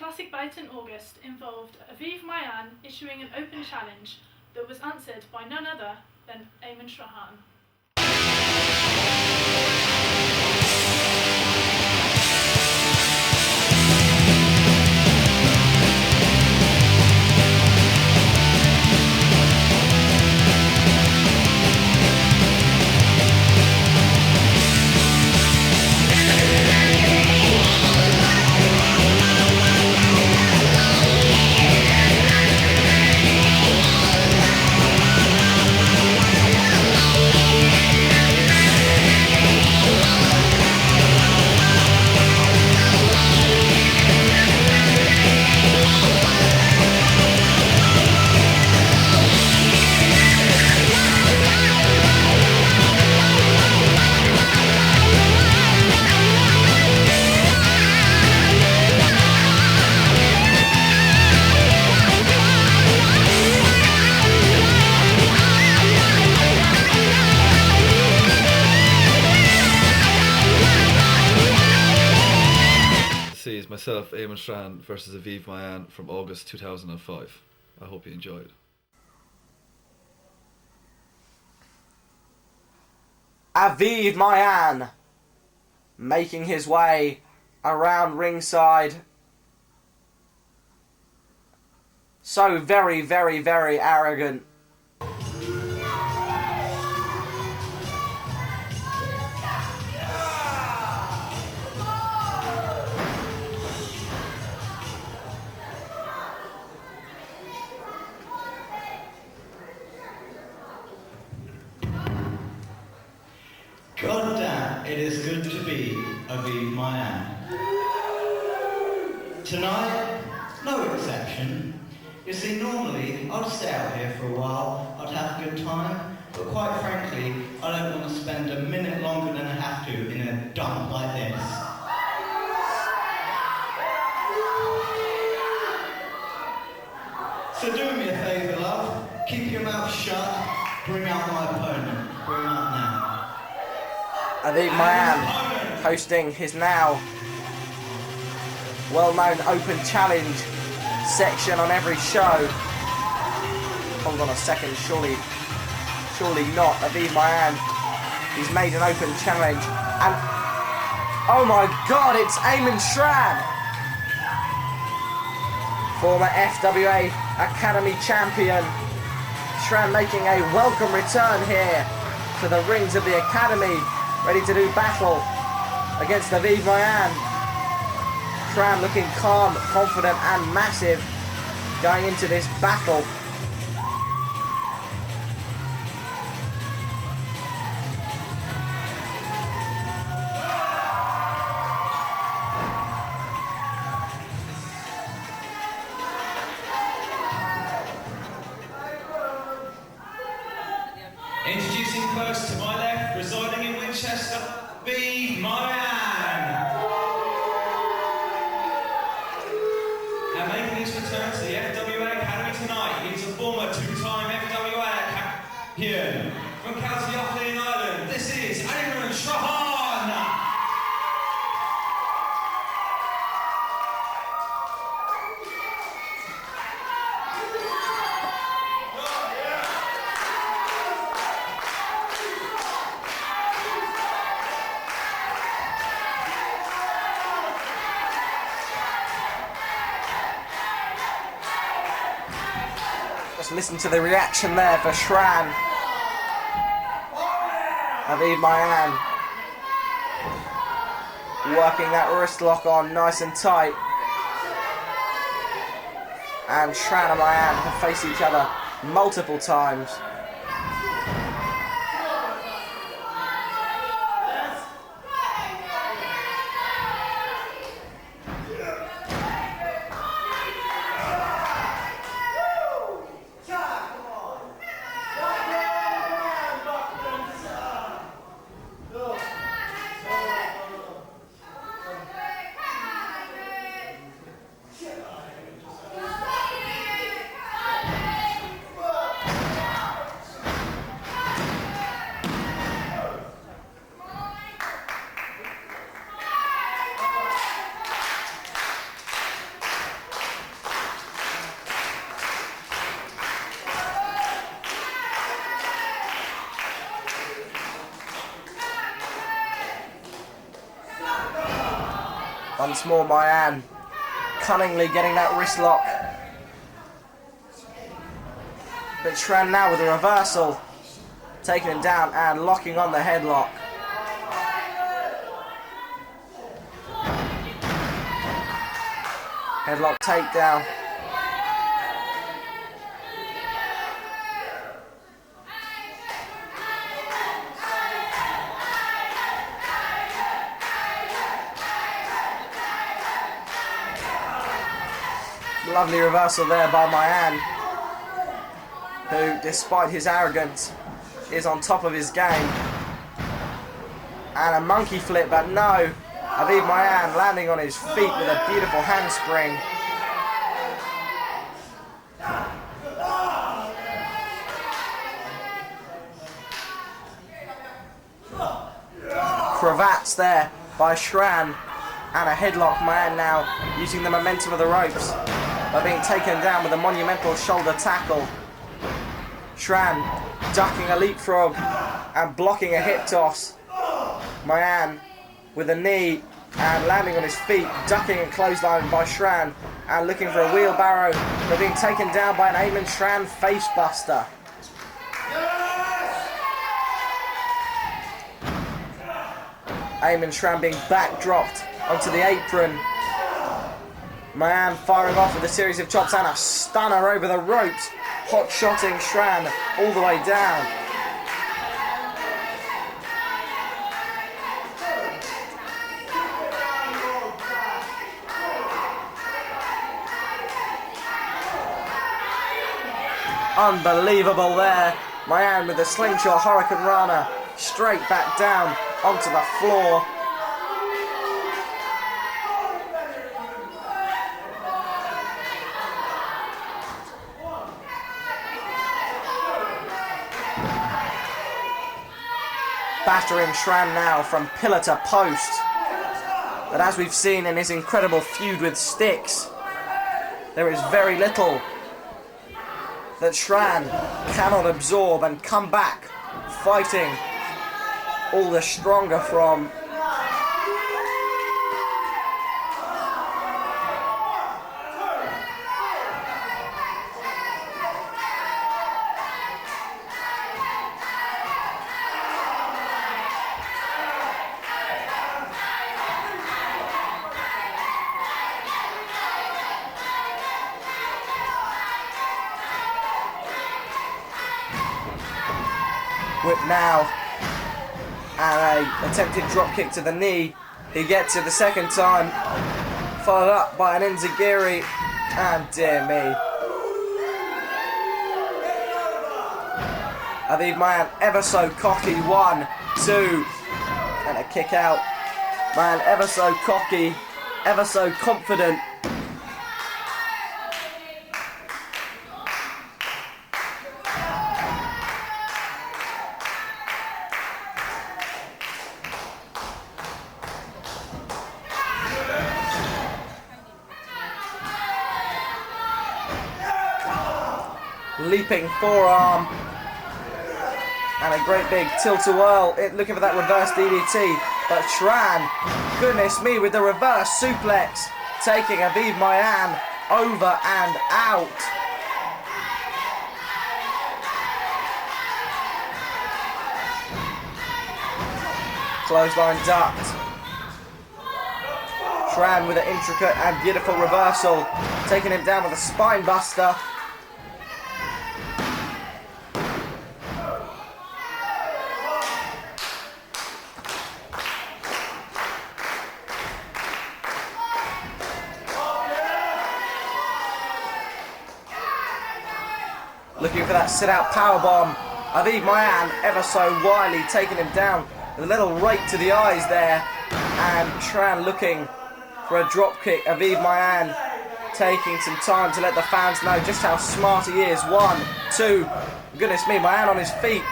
classic bout in August involved Aviv Maayan issuing an open challenge that was answered by none other than Eamon Shrahan. Is myself, Eamon Shrahan versus Aviv Maayan from August 2005. I hope you enjoyed. Aviv Maayan making his way around ringside. So very, very, very arrogant. God damn, it is good to be Aviv Maayan. Tonight, no exception. You see, normally, I'd stay out here for a while, I'd have a good time, but quite frankly, I don't want to spend a minute longer than I have to in a dump like this. So do me a favour, love, keep your mouth shut, bring out my opponent, bring him out now. Aviv Maayan hosting his now well-known open challenge section on every show. Hold on a second, surely not. Aviv Maayan, he's made an open challenge, and oh my God, it's Eamon Shrahan, former FWA Academy champion. Shrahan making a welcome return here to the rings of the Academy, ready to do battle against Aviv Maayan. Shrahan looking calm, confident and massive going into this battle. Introducing first to my left, residing in Winchester, Aviv Maayan. And making his return to the FWA Academy tonight, he's a former two-time FWA champion. From County Offaly in Ireland, this is Eamon Shrahan. Just listen to the reaction there for Shrahan. Aviv Maayan working that wrist lock on nice and tight. And Shrahan and Maayan have faced each other multiple times. Once more, Maayan cunningly getting that wrist lock. But Shrahan now with a reversal, taking him down and locking on the headlock. Headlock takedown. Lovely reversal there by Maayan, who, despite his arrogance, is on top of his game. And a monkey flip, but no. Aviv Maayan landing on his feet with a beautiful handspring. Cravats there by Shrahan, and a headlock. Maayan now using the momentum of the ropes by being taken down with a monumental shoulder tackle. Shrahan ducking a leapfrog and blocking a hip toss. Maayan with a knee and landing on his feet, ducking and clothesline by Shrahan and looking for a wheelbarrow, but being taken down by an Eamon Shrahan facebuster. Eamon Shrahan being backdropped onto the apron. Maayan firing off with a series of chops and a stunner over the ropes, hot-shotting Shrahan all the way down. Unbelievable there. Maayan with the slingshot Hurricane Rana straight back down onto the floor. Battering Shrahan now from pillar to post. But as we've seen in his incredible feud with Stixx, there is very little that Shrahan cannot absorb and come back fighting all the stronger from. Whip now, and a attempted drop kick to the knee. He gets it the second time, followed up by an enziguri, and dear me. Aviv Maayan ever so cocky, 1, 2, and a kick out. Maayan ever so cocky, ever so confident. Leaping forearm and a great big tilt-a-whirl, looking for that reverse DDT, but Shrahan, goodness me, with the reverse suplex, taking Aviv Maayan over and out. Clothesline ducked. Shrahan with an intricate and beautiful reversal, taking him down with a spine buster. Looking for that sit-out powerbomb. Aviv Maayan ever so wily, taking him down with a little right to the eyes there. And Shrahan looking for a drop kick. Aviv Maayan taking some time to let the fans know just how smart he is. 1, 2, goodness me, Maayan on his feet.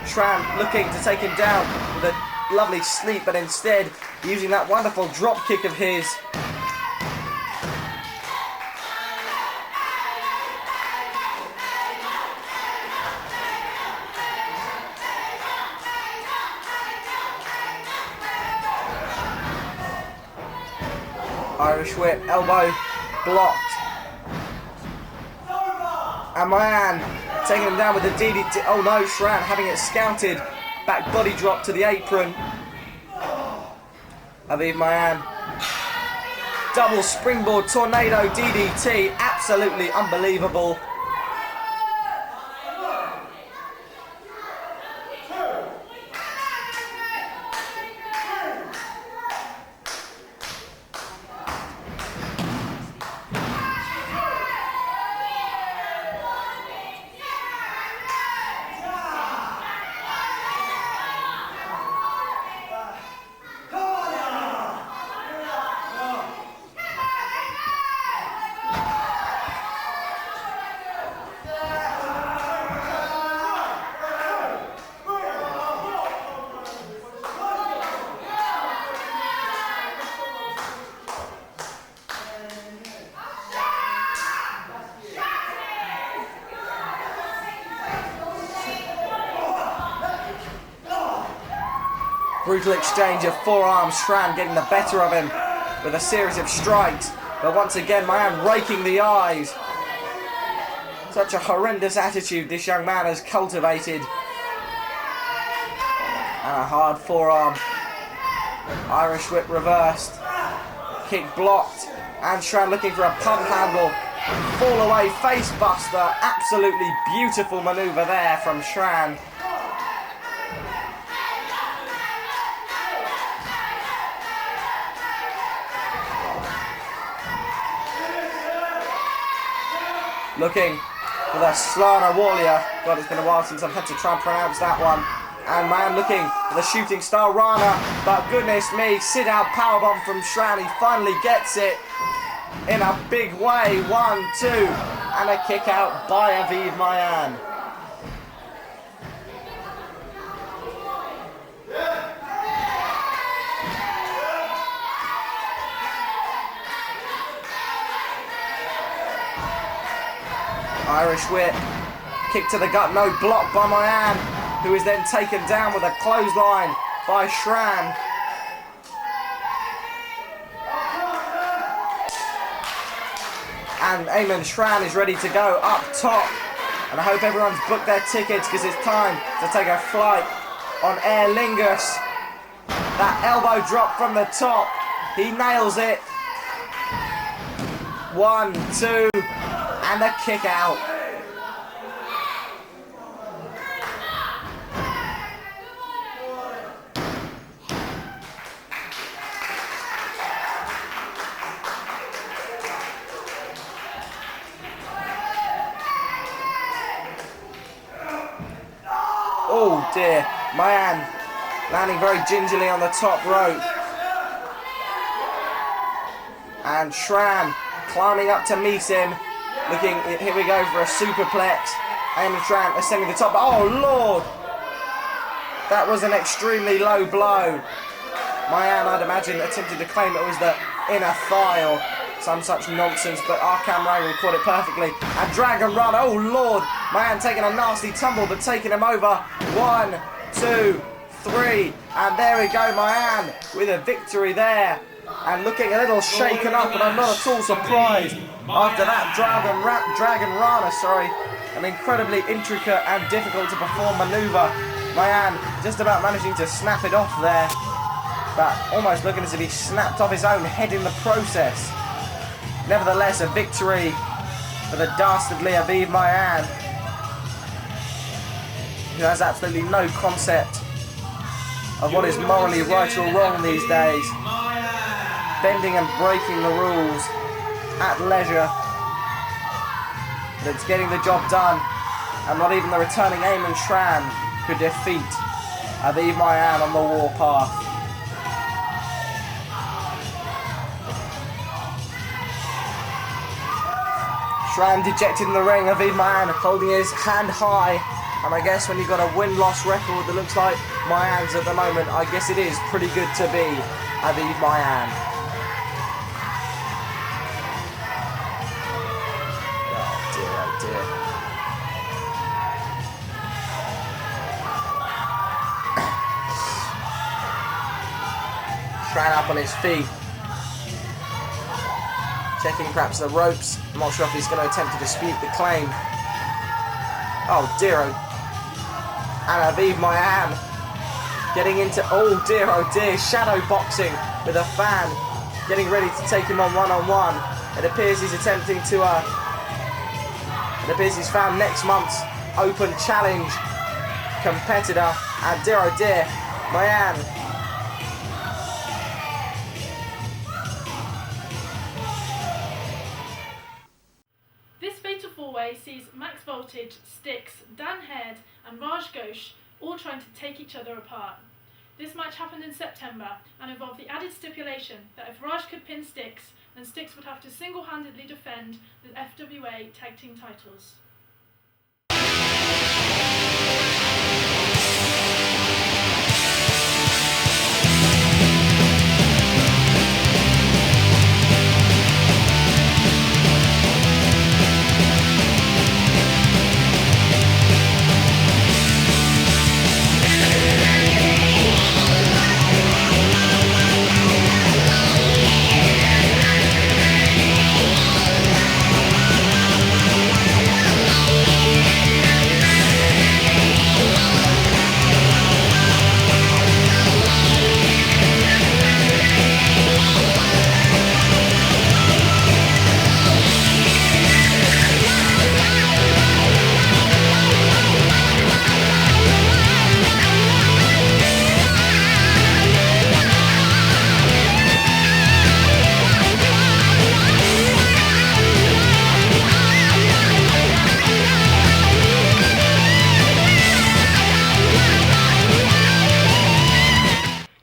Shrahan looking to take him down with a lovely sleep, but instead using that wonderful drop kick of his. Irish whip, elbow blocked. And Maayan taking him down with the DDT. Oh no, Shrahan having it scouted. Back body drop to the apron. Aviv Maayan. Double springboard tornado DDT. Absolutely unbelievable. Brutal exchange of forearms, Shrahan getting the better of him with a series of strikes. But once again, Maayan raking the eyes. Such a horrendous attitude this young man has cultivated. And a hard forearm. Irish whip reversed. Kick blocked. And Shrahan looking for a pump handle. Fall away face buster. Absolutely beautiful manoeuvre there from Shrahan. Looking for the Sloan warrior. God, it's been a while since I've had to try and pronounce that one. And Maayan looking for the shooting star Rana. But goodness me, sit out powerbomb from Shrahan. He finally gets it in a big way. 1, 2, and a kick out by Aviv Maayan. Irish whip, kick to the gut, no block by Maayan, who is then taken down with a clothesline by Shrahan. And Eamon Shrahan is ready to go up top. And I hope everyone's booked their tickets because it's time to take a flight on Aer Lingus. That elbow drop from the top, he nails it. 1, 2, and a kick out. Oh dear, Maayan landing very gingerly on the top rope. And Shrahan climbing up to meet him. Looking, here we go for a superplex. Eamon Shrahan ascending the top. Oh Lord! That was an extremely low blow. Maayan, I'd imagine, attempted to claim it was the inner thigh or some such nonsense, but our camera angle caught it perfectly. And Dragon Run, oh Lord! Maayan taking a nasty tumble, but taking him over. 1, 2, 3, and there we go, Maayan with a victory there. And looking a little shaken up, and I'm not at all surprised after that Dragon Rana, an incredibly intricate and difficult to perform manoeuvre. Maayan just about managing to snap it off there, but almost looking as if he snapped off his own head in the process. Nevertheless, a victory for the dastardly Aviv Maayan, who has absolutely no concept of what is morally right or wrong these days. Bending and breaking the rules at leisure. But it's getting the job done, and not even the returning Eamon Shrahan could defeat Aviv Maayan on the warpath. Shrahan dejected in the ring, Aviv Maayan holding his hand high. And I guess when you've got a win-loss record that looks like Maayan's at the moment, I guess it is pretty good to be Aviv Maayan. Shrahan up on his feet. checking perhaps the ropes. I'm not sure if he's going to attempt to dispute the claim. Oh dear, and Aviv Maayan getting into, oh dear, shadow boxing with a fan, getting ready to take him on one-on-one. It appears he's attempting to, it appears he's found next month's Open Challenge competitor, and dear oh dear, Maayan. This fatal four-way sees Max Voltage, Stixx, Dan Head and Ghosh all trying to take each other apart. This match happened in September and involved the added stipulation that if Raj could pin Stixx, then Stixx would have to single-handedly defend the FWA tag team titles.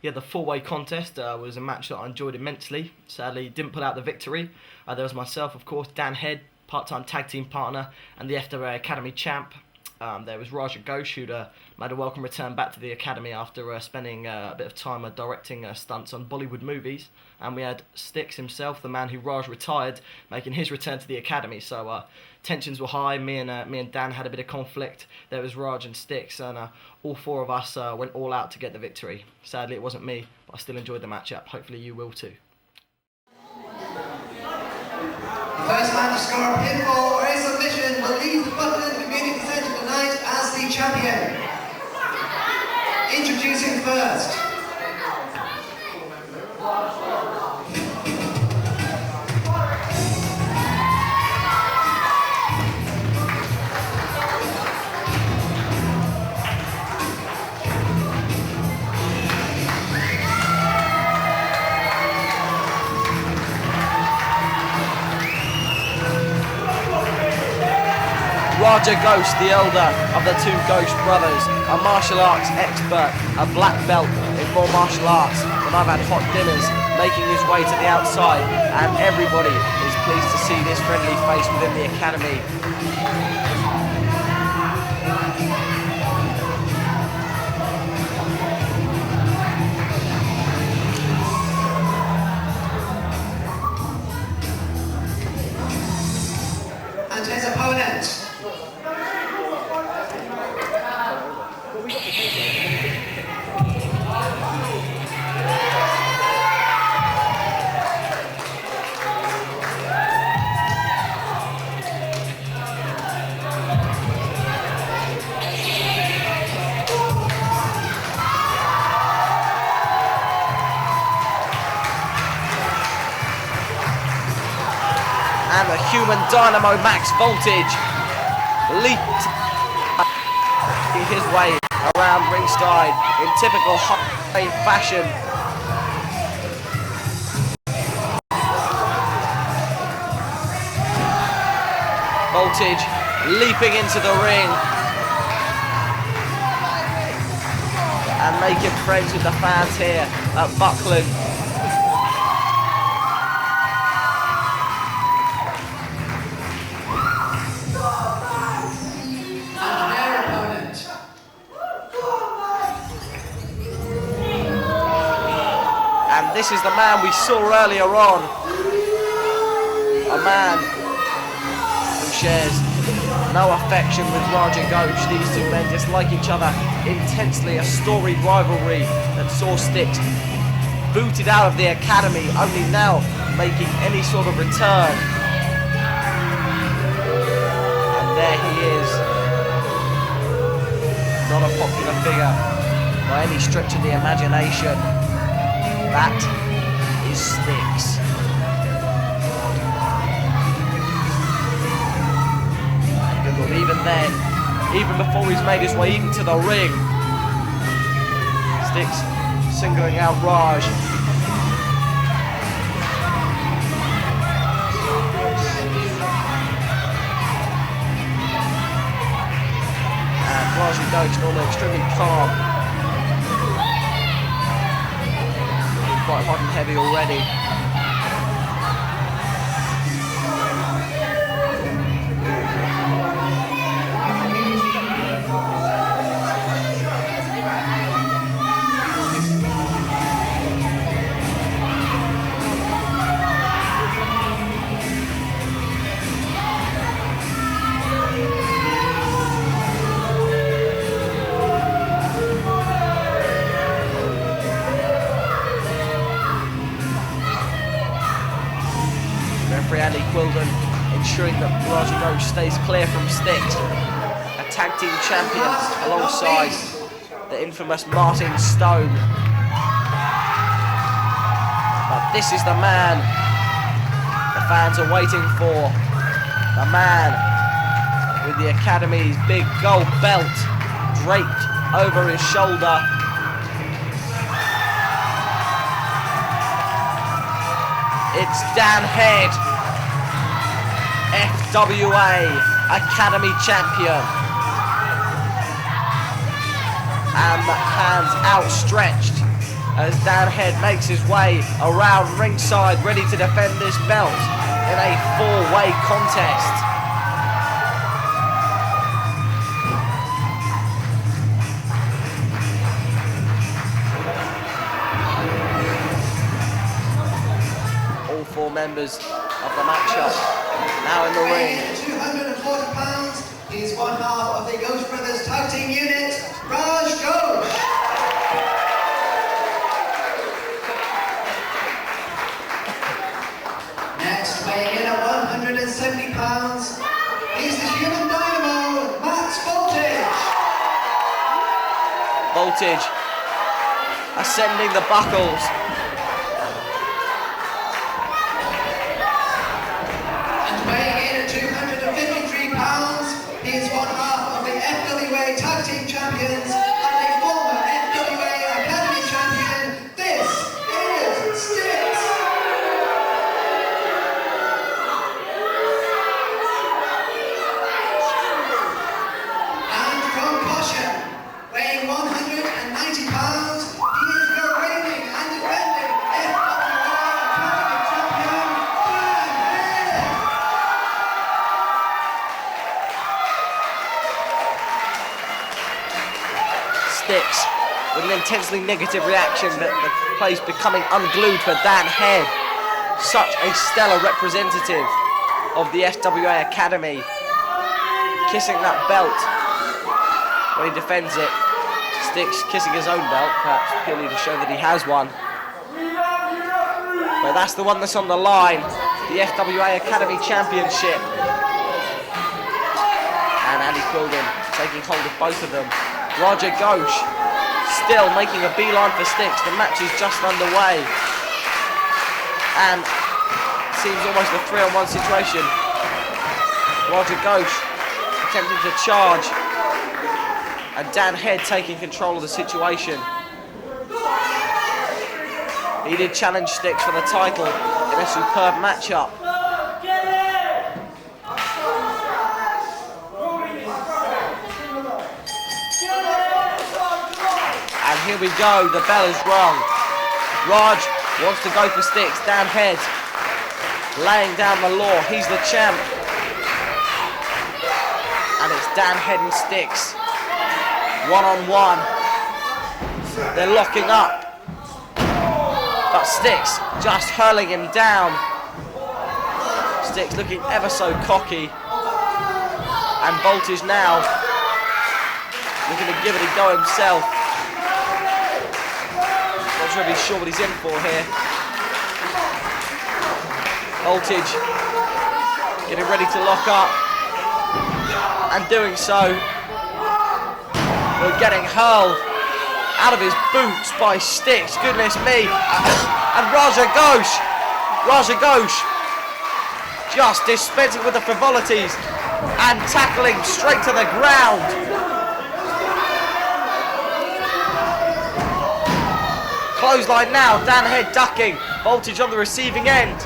Yeah, the four-way contest was a match that I enjoyed immensely. Sadly, didn't pull out the victory. There was myself, of course, Dan Head, part-time tag team partner, and the FWA Academy champ. There was Raj and Ghosh, who'd made a welcome return back to the Academy after spending a bit of time directing stunts on Bollywood movies. And we had Stixx himself, the man who Raj retired, making his return to the Academy. So tensions were high. Me and Dan had a bit of conflict. There was Raj and Stixx, and all four of us went all out to get the victory. Sadly, it wasn't me, but I still enjoyed the matchup. Hopefully you will too. The first man to score a pinfall or a submission will leave the Buckland Community Centre tonight as the champion. Introducing first, Raja Ghosh, the elder of the two Ghosh brothers, a martial arts expert, a black belt in more martial arts than I've had hot dinners, making his way to the outside, and everybody is pleased to see this friendly face within the Academy. and his opponent, and the human dynamo Max Voltage leaped his way around ringside in typical high fashion. Voltage leaping into the ring and making friends with the fans here at Buckland. And this is the man we saw earlier on. A man who shares no affection with Raj and Ghosh. These two men dislike each other intensely. A storied rivalry that saw Stixx booted out of the Academy, only now making any sort of return. And there he is. Not a popular figure by any stretch of the imagination. That is Stixx. But even then, even before he's made his way into the ring, Stixx singling out Raj. And Ghosh, normally extremely calm. Quite hot and heavy already. Ensuring that Ghosh stays clear from Stixx, a tag team champion alongside the infamous Martin Stone. But this is the man the fans are waiting for, the man with the Academy's big gold belt draped over his shoulder. It's Dan Head, FWA Academy champion, and hands outstretched as Dan Head makes his way around ringside, ready to defend this belt in a four-way contest. All four members of the matchup now in the ring. 240 pounds, he's one half of the Ghosh Brothers tag team unit, Ghosh. Next, weighing in at 170 pounds, he's the human dynamo, Voltage ascending the buckles. He is one half of the FWA Tag Team Champions and a former FWA Academy Champion. This is Stixx. And from Caution, weighing 190 pounds, he is the reigning and defending FWA Academy Champion, Stixx with an intensely negative reaction, that the place becoming unglued for Dan Head. Such a stellar representative of the FWA Academy, kissing that belt when he defends it. Stixx kissing his own belt, perhaps purely to show that he has one. But that's the one that's on the line, the FWA Academy Championship. And Andy Quilden taking hold of both of them. Ghosh still making a beeline for Stixx. The match is just underway. And seems almost a 3-on-1 situation. Ghosh attempting to charge. And Dan Head taking control of the situation. He did challenge Stixx for the title in a superb matchup. And here we go, the bell is rung. Raj wants to go for Stixx. Dan Head laying down the law. He's the champ. And it's Dan Head and Stixx. One-on-one. They're locking up. But Stixx just hurling him down. Stixx looking ever so cocky. And Voltage now looking to give it a go himself. Not sure if he's sure what he's in for here. Voltage getting ready to lock up, and doing so, we're getting hurled out of his boots by Stixx, goodness me, and Ghosh just dispensing with the frivolities and tackling straight to the ground. Clothesline now, Dan Head ducking, Voltage on the receiving end.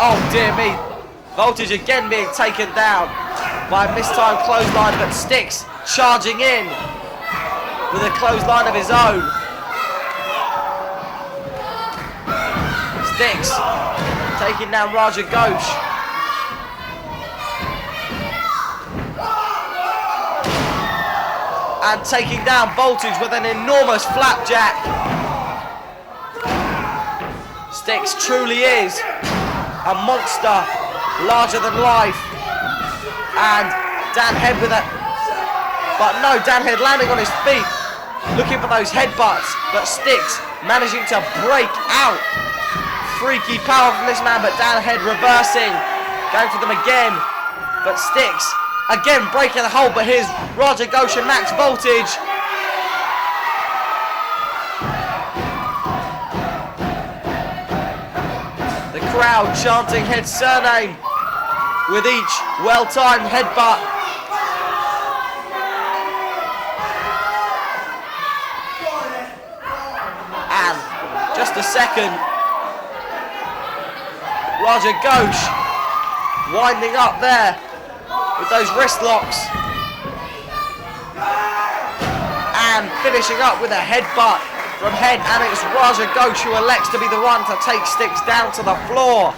Oh dear me, Voltage again being taken down by a mistimed clothesline, but Stixx charging in with a clothesline of his own. Stixx taking down Ghosh. And taking down Voltage with an enormous flapjack. Stixx truly is a monster, larger than life. And Dan Head with it. But no, Dan Head landing on his feet, looking for those headbutts. But Stixx managing to break out. Freaky power from this man, but Dan Head reversing, going for them again. But Stixx again breaking the hold, but here's Ghosh and Max Voltage. The crowd chanting Head's surname with each well-timed headbutt. And just a second, Ghosh winding up there with those wrist locks and finishing up with a headbutt from Head, and it's Ghosh who elects to be the one to take Stixx down to the floor.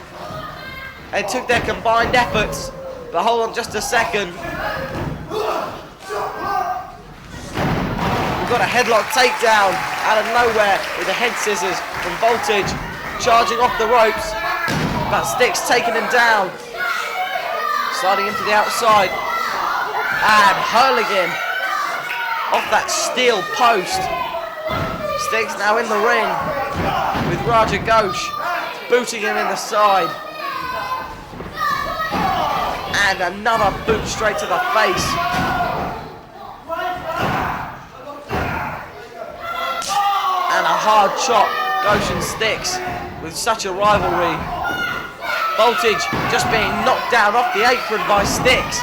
It took their combined efforts, but hold on just a second. We've got a headlock takedown out of nowhere with the head scissors from Voltage, charging off the ropes, but Stixx taking him down. Sliding him to the outside and hurling him off that steel post. Stixx now in the ring with Ghosh booting him in the side. And another boot straight to the face. And a hard chop, Ghosh and Stixx with such a rivalry. Voltage just being knocked down off the apron by Stixx.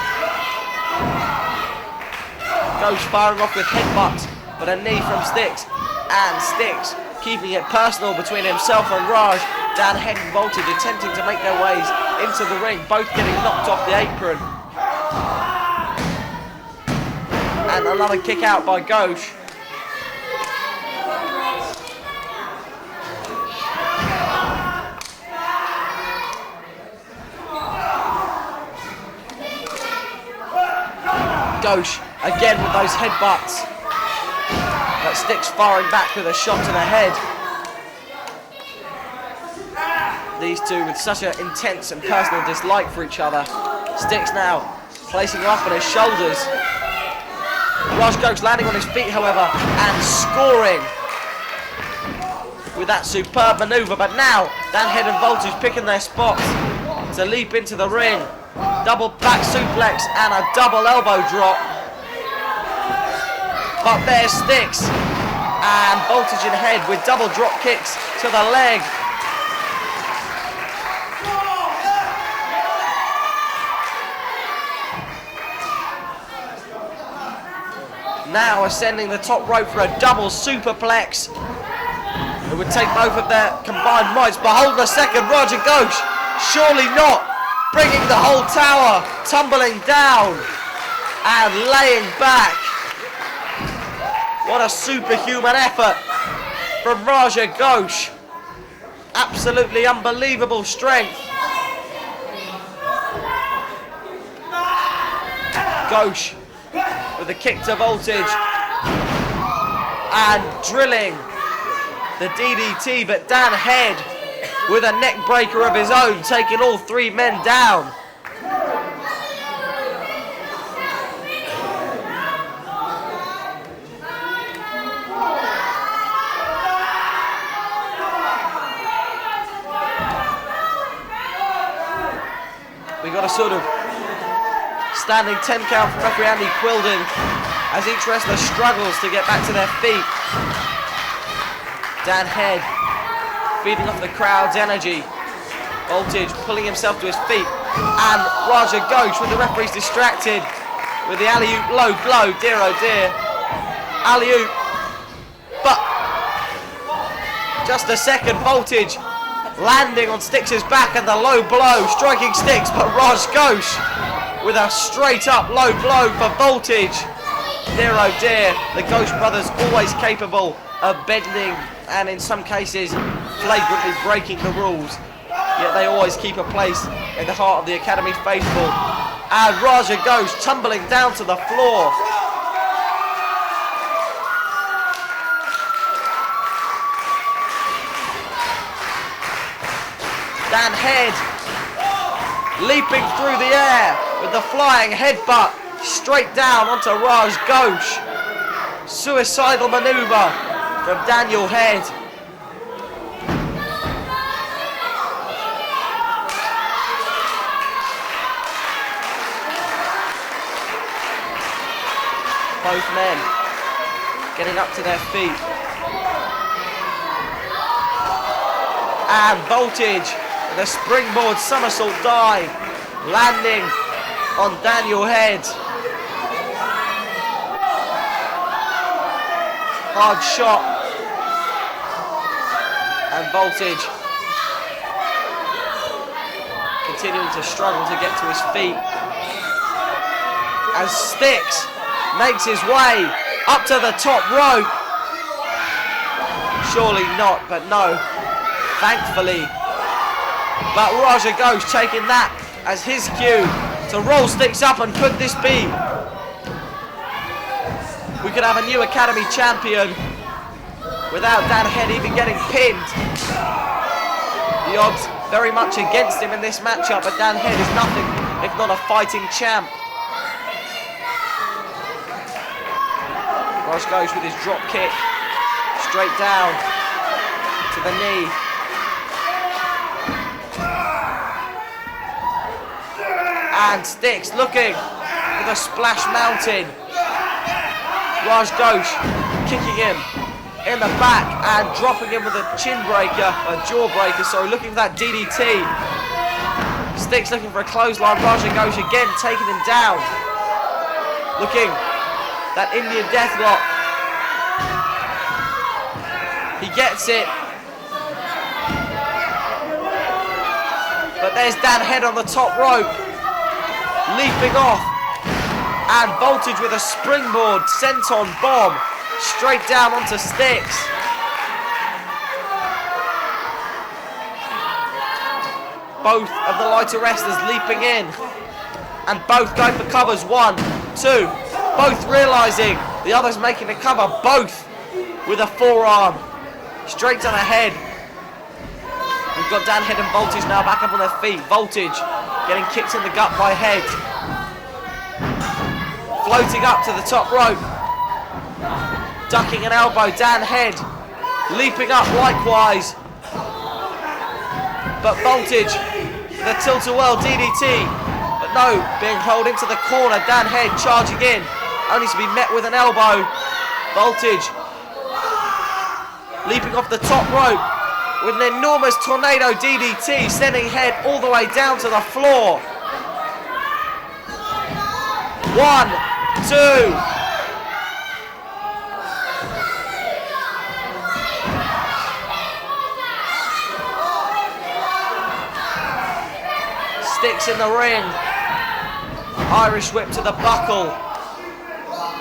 Ghosh firing off with headbutts, but a knee from Stixx. And Stixx keeping it personal between himself and Raj. Dan Head and Voltage attempting to make their ways into the ring, both getting knocked off the apron. And another kick out by Ghosh. Ghosh again with those headbutts, but Stixx firing back with a shot to the head. These two with such an intense and personal dislike for each other. Stixx now placing her up on his shoulders. Ghosh landing on his feet, however, and scoring with that superb manoeuvre. But now Dan Head and Voltage picking their spots to leap into the ring. Double back suplex and a double elbow drop. But there's Stixx and Voltage and Head with double drop kicks to the leg. Now ascending the top rope for a double superplex. It would take both of their combined mights, but hold on a second, Ghosh, surely not. Bringing the whole tower tumbling down and laying back. What a superhuman effort from Ghosh. Absolutely unbelievable strength. Ghosh with a kick to Voltage and drilling the DDT, but Dan Head with a neck breaker of his own, taking all three men down. got a sort of standing 10 count from referee Andy Quilden as each wrestler struggles to get back to their feet. Dan Head feeding off the crowd's energy. Voltage pulling himself to his feet, and Raja Ghosh with the referees distracted with the alley-oop low blow. Dear oh dear. Alley-oop, but just a second. Voltage landing on Stixx's back and the low blow, striking Stixx, but Raj Ghosh with a straight up low blow for Voltage. Dear oh dear, the Ghosh brothers always capable of bending and in some cases flagrantly breaking the rules, yet they always keep a place in the heart of the Academy faithful. And Raja Ghosh tumbling down to the floor. Dan Head leaping through the air with the flying headbutt straight down onto Raj Ghosh. Suicidal maneuver from Daniel Head. Both men getting up to their feet. And Voltage with a springboard somersault dive, landing on Daniel Head. Hard shot. And Voltage continuing to struggle to get to his feet. As Stixx makes his way up to the top rope. Surely not, but no, thankfully. But Raja Ghosh taking that as his cue to roll Stixx up, and could this be? We could have a new Academy champion without Dan Head even getting pinned. The odds very much against him in this matchup, but Dan Head is nothing if not a fighting champ. Ghosh goes with his drop kick straight down to the knee. And Stixx looking with a splash mountain. Ghosh kicking him in the back and dropping him with a chin breaker, a jaw breaker, sorry, looking for that DDT. Stixx looking for a clothesline. Ghosh again taking him down. Looking, that Indian deathlock. He gets it. But there's Dan Head on the top rope, leaping off. And Voltage with a springboard senton bomb straight down onto Stixx. Both of the lighter wrestlers leaping in, and both going for covers. 1, 2, both realising the other's making a cover, both with a forearm straight to the head. We've got Dan Head and Voltage now back up on their feet. Voltage getting kicked in the gut by Head. Floating up to the top rope. Ducking an elbow, Dan Head leaping up likewise. But Voltage with a tilt-a-whirl DDT. But no, being held into the corner. Dan Head charging in, only to be met with an elbow. Voltage leaping off the top rope with an enormous tornado DDT, sending Head all the way down to the floor. 1, 2. Stixx in the ring. Irish whip to the buckle.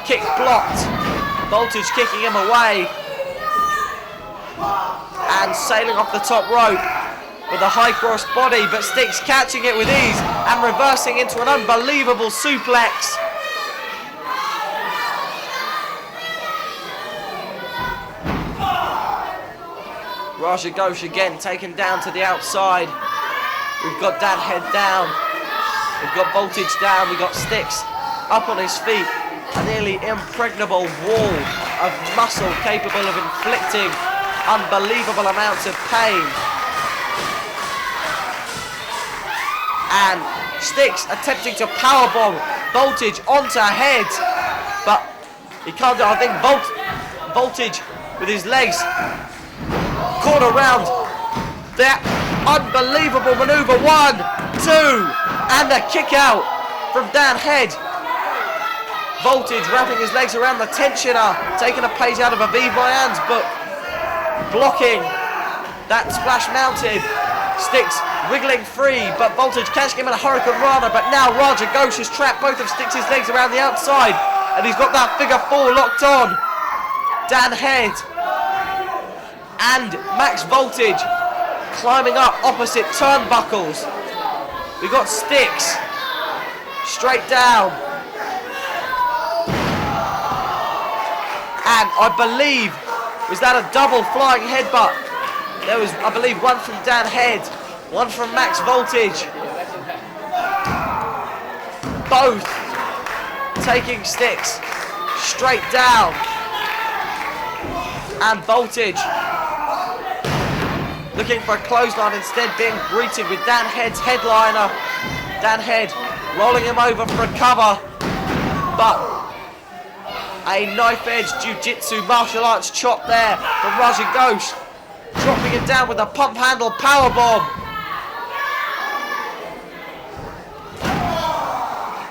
Kick blocked. Voltage kicking him away. And sailing off the top rope with a high cross body, but Stixx catching it with ease and reversing into an unbelievable suplex. Raja Ghosh again taken down to the outside. We've got Dan Head down. We've got Voltage down. We've got Stixx up on his feet. A nearly impregnable wall of muscle capable of inflicting unbelievable amounts of pain. And Stixx attempting to powerbomb Voltage onto Head, but he can't do it. I think Voltage with his legs caught around that unbelievable manoeuvre. 1, 2, and a kick out from Dan Head. Voltage wrapping his legs around the tensioner, taking a page out of Aviv Maayan's book, blocking that splash mounted. Stixx wiggling free, but Voltage catching him in a Hurricane Rana, but now Ghosh has trapped both of Stixx's legs around the outside, and he's got that figure 4 locked on. Dan Head and Max Voltage climbing up opposite turnbuckles. We've got Stixx straight down. And I believe, was that a double flying headbutt? There was, I believe, one from Dan Head, one from Max Voltage. Both taking Stixx straight down. And Voltage looking for a clothesline, instead being greeted with Dan Head's headliner. Dan Head rolling him over for a cover, but a knife-edge jiu-jitsu martial arts chop there from Ghosh, dropping him down with a pump handle powerbomb.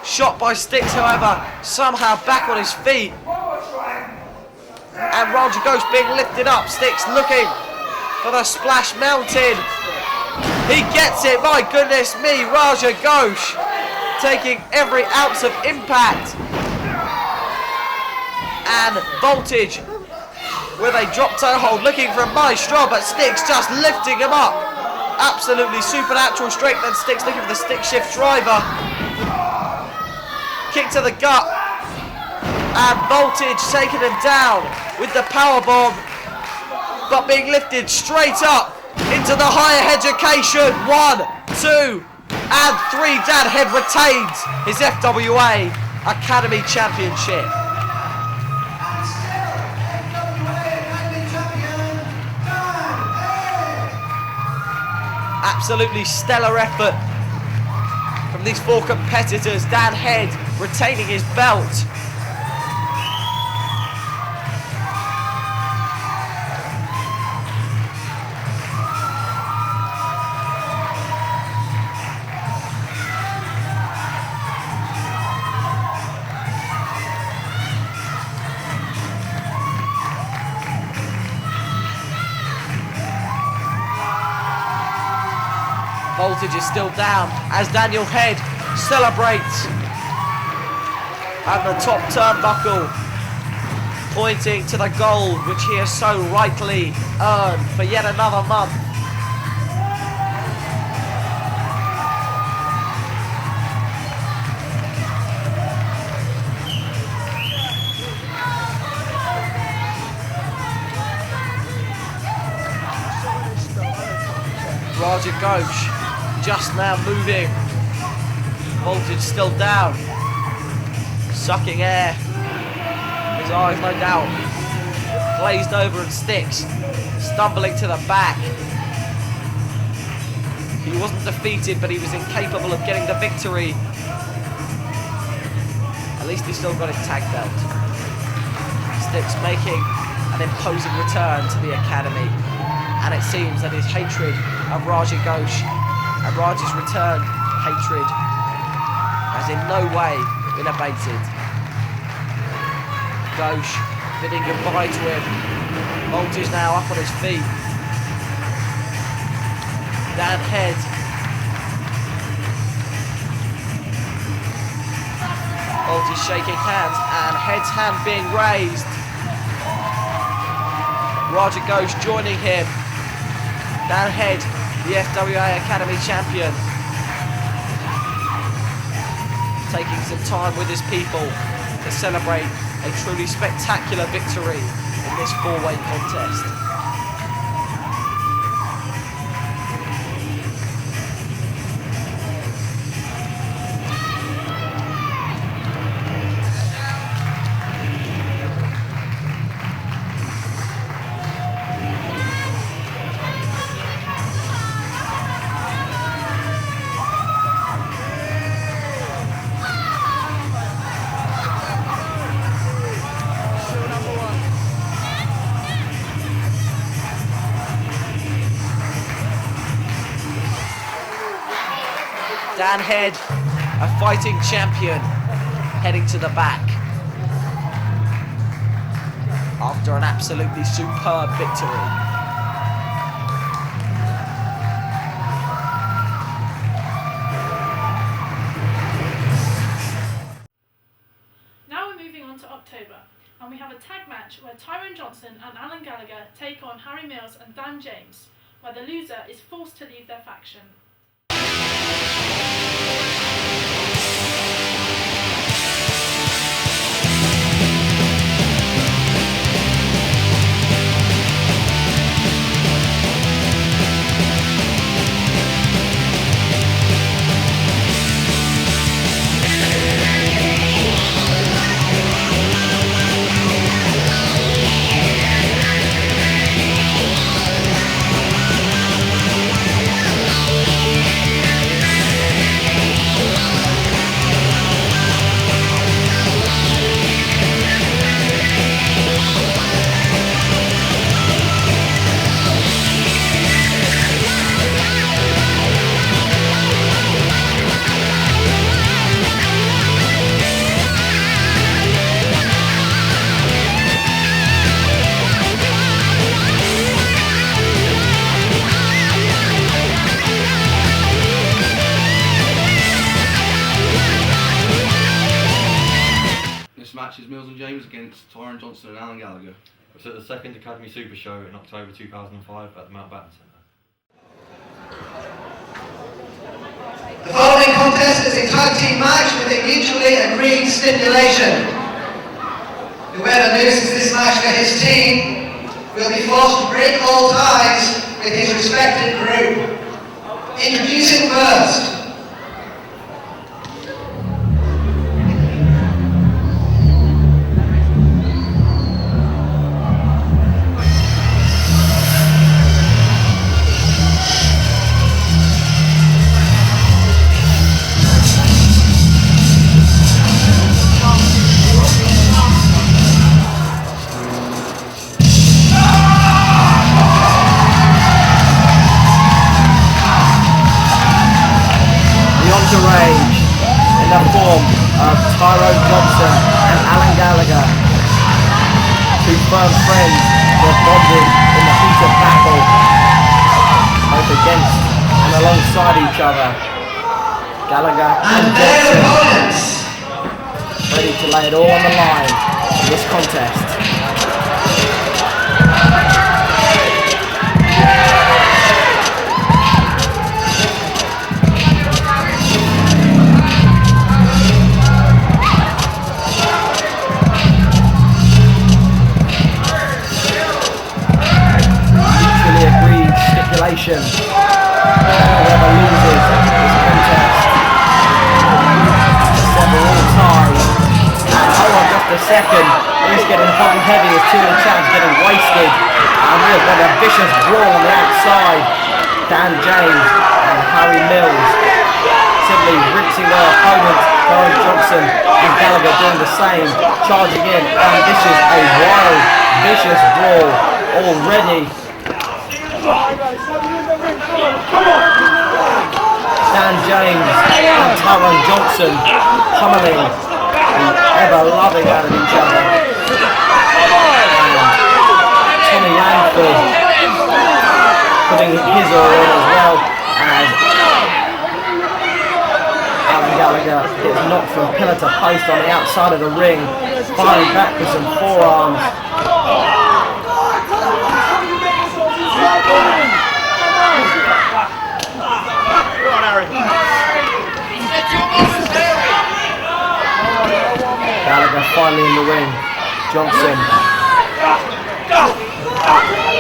Shot by Stixx, however, somehow back on his feet. And Ghosh being lifted up. Stixx looking for the splash mounted. He gets it, my goodness me. Ghosh taking every ounce of impact. And Voltage with a drop toe hold, looking for a maestro, but Stixx just lifting him up. Absolutely supernatural strength, and Stixx looking for the stick shift driver. Kick to the gut, and Voltage taking him down with the powerbomb, but being lifted straight up into the higher education. 1, 2, and 3. Dan Head retains his FWA Academy Championship. Absolutely stellar effort from these 4 competitors. Dan Head retaining his belt. Voltage is still down as Daniel Head celebrates at the top turnbuckle, pointing to the gold which he has so rightly earned for yet another month. Ghosh just now moving. Voltage still down, sucking air. His eyes, no doubt, glazed over, and Stixx stumbling to the back. He wasn't defeated, but he was incapable of getting the victory. At least he still got his tag belt. Stixx making an imposing return to the academy, and it seems that his hatred of Ghosh and Raj's returned hatred has in no way been abated. Ghosh bidding goodbye to him. Voltage now up on his feet. Dan Head Voltage shaking hands, and Head's hand being raised. Ghosh joining him. Dan Head, the FWA Academy champion, taking some time with his people to celebrate a truly spectacular victory in this 4-way contest. Dan Head, a fighting champion, heading to the back after an absolutely superb victory. Now we're moving on to October, and we have a tag match where Tyrone and Alan Gallagher take on Harry Mills and Dan James, where the loser is forced to leave their faction. Match is Mills and James against Tyrone and Alan Gallagher. It was at the second Academy Super Show in October 2005 at the Mountbatten Centre. The following contest is a tag team match with a mutually agreed stipulation. Whoever loses this match for his team will be forced to break all ties with his respective group. Introducing first, EntouRAGE in the form of Tyrone and Alan Gallagher, two firm friends who have bonded in the heat of battle, both against and alongside each other. Gallagher and their opponents, ready to lay it all on the line in this contest. Whoever loses this contest, sever all ties. And hold on just a second, it's getting hot and heavy as two of the champs getting wasted. And we've got a vicious brawl on the outside. Dan James and Harry Mills simply rinsing their opponents. Tyrone and Gallagher doing the same, charging in, and this is a wild, vicious brawl already. Dan James and Tyrone pummeling the ever-loving out of each other. And Tommy Langford putting his all in as well as Alan Gallagher gets knocked from pillar to post on the outside of the ring, firing back with some forearms. Gallagher finally in the ring. Johnson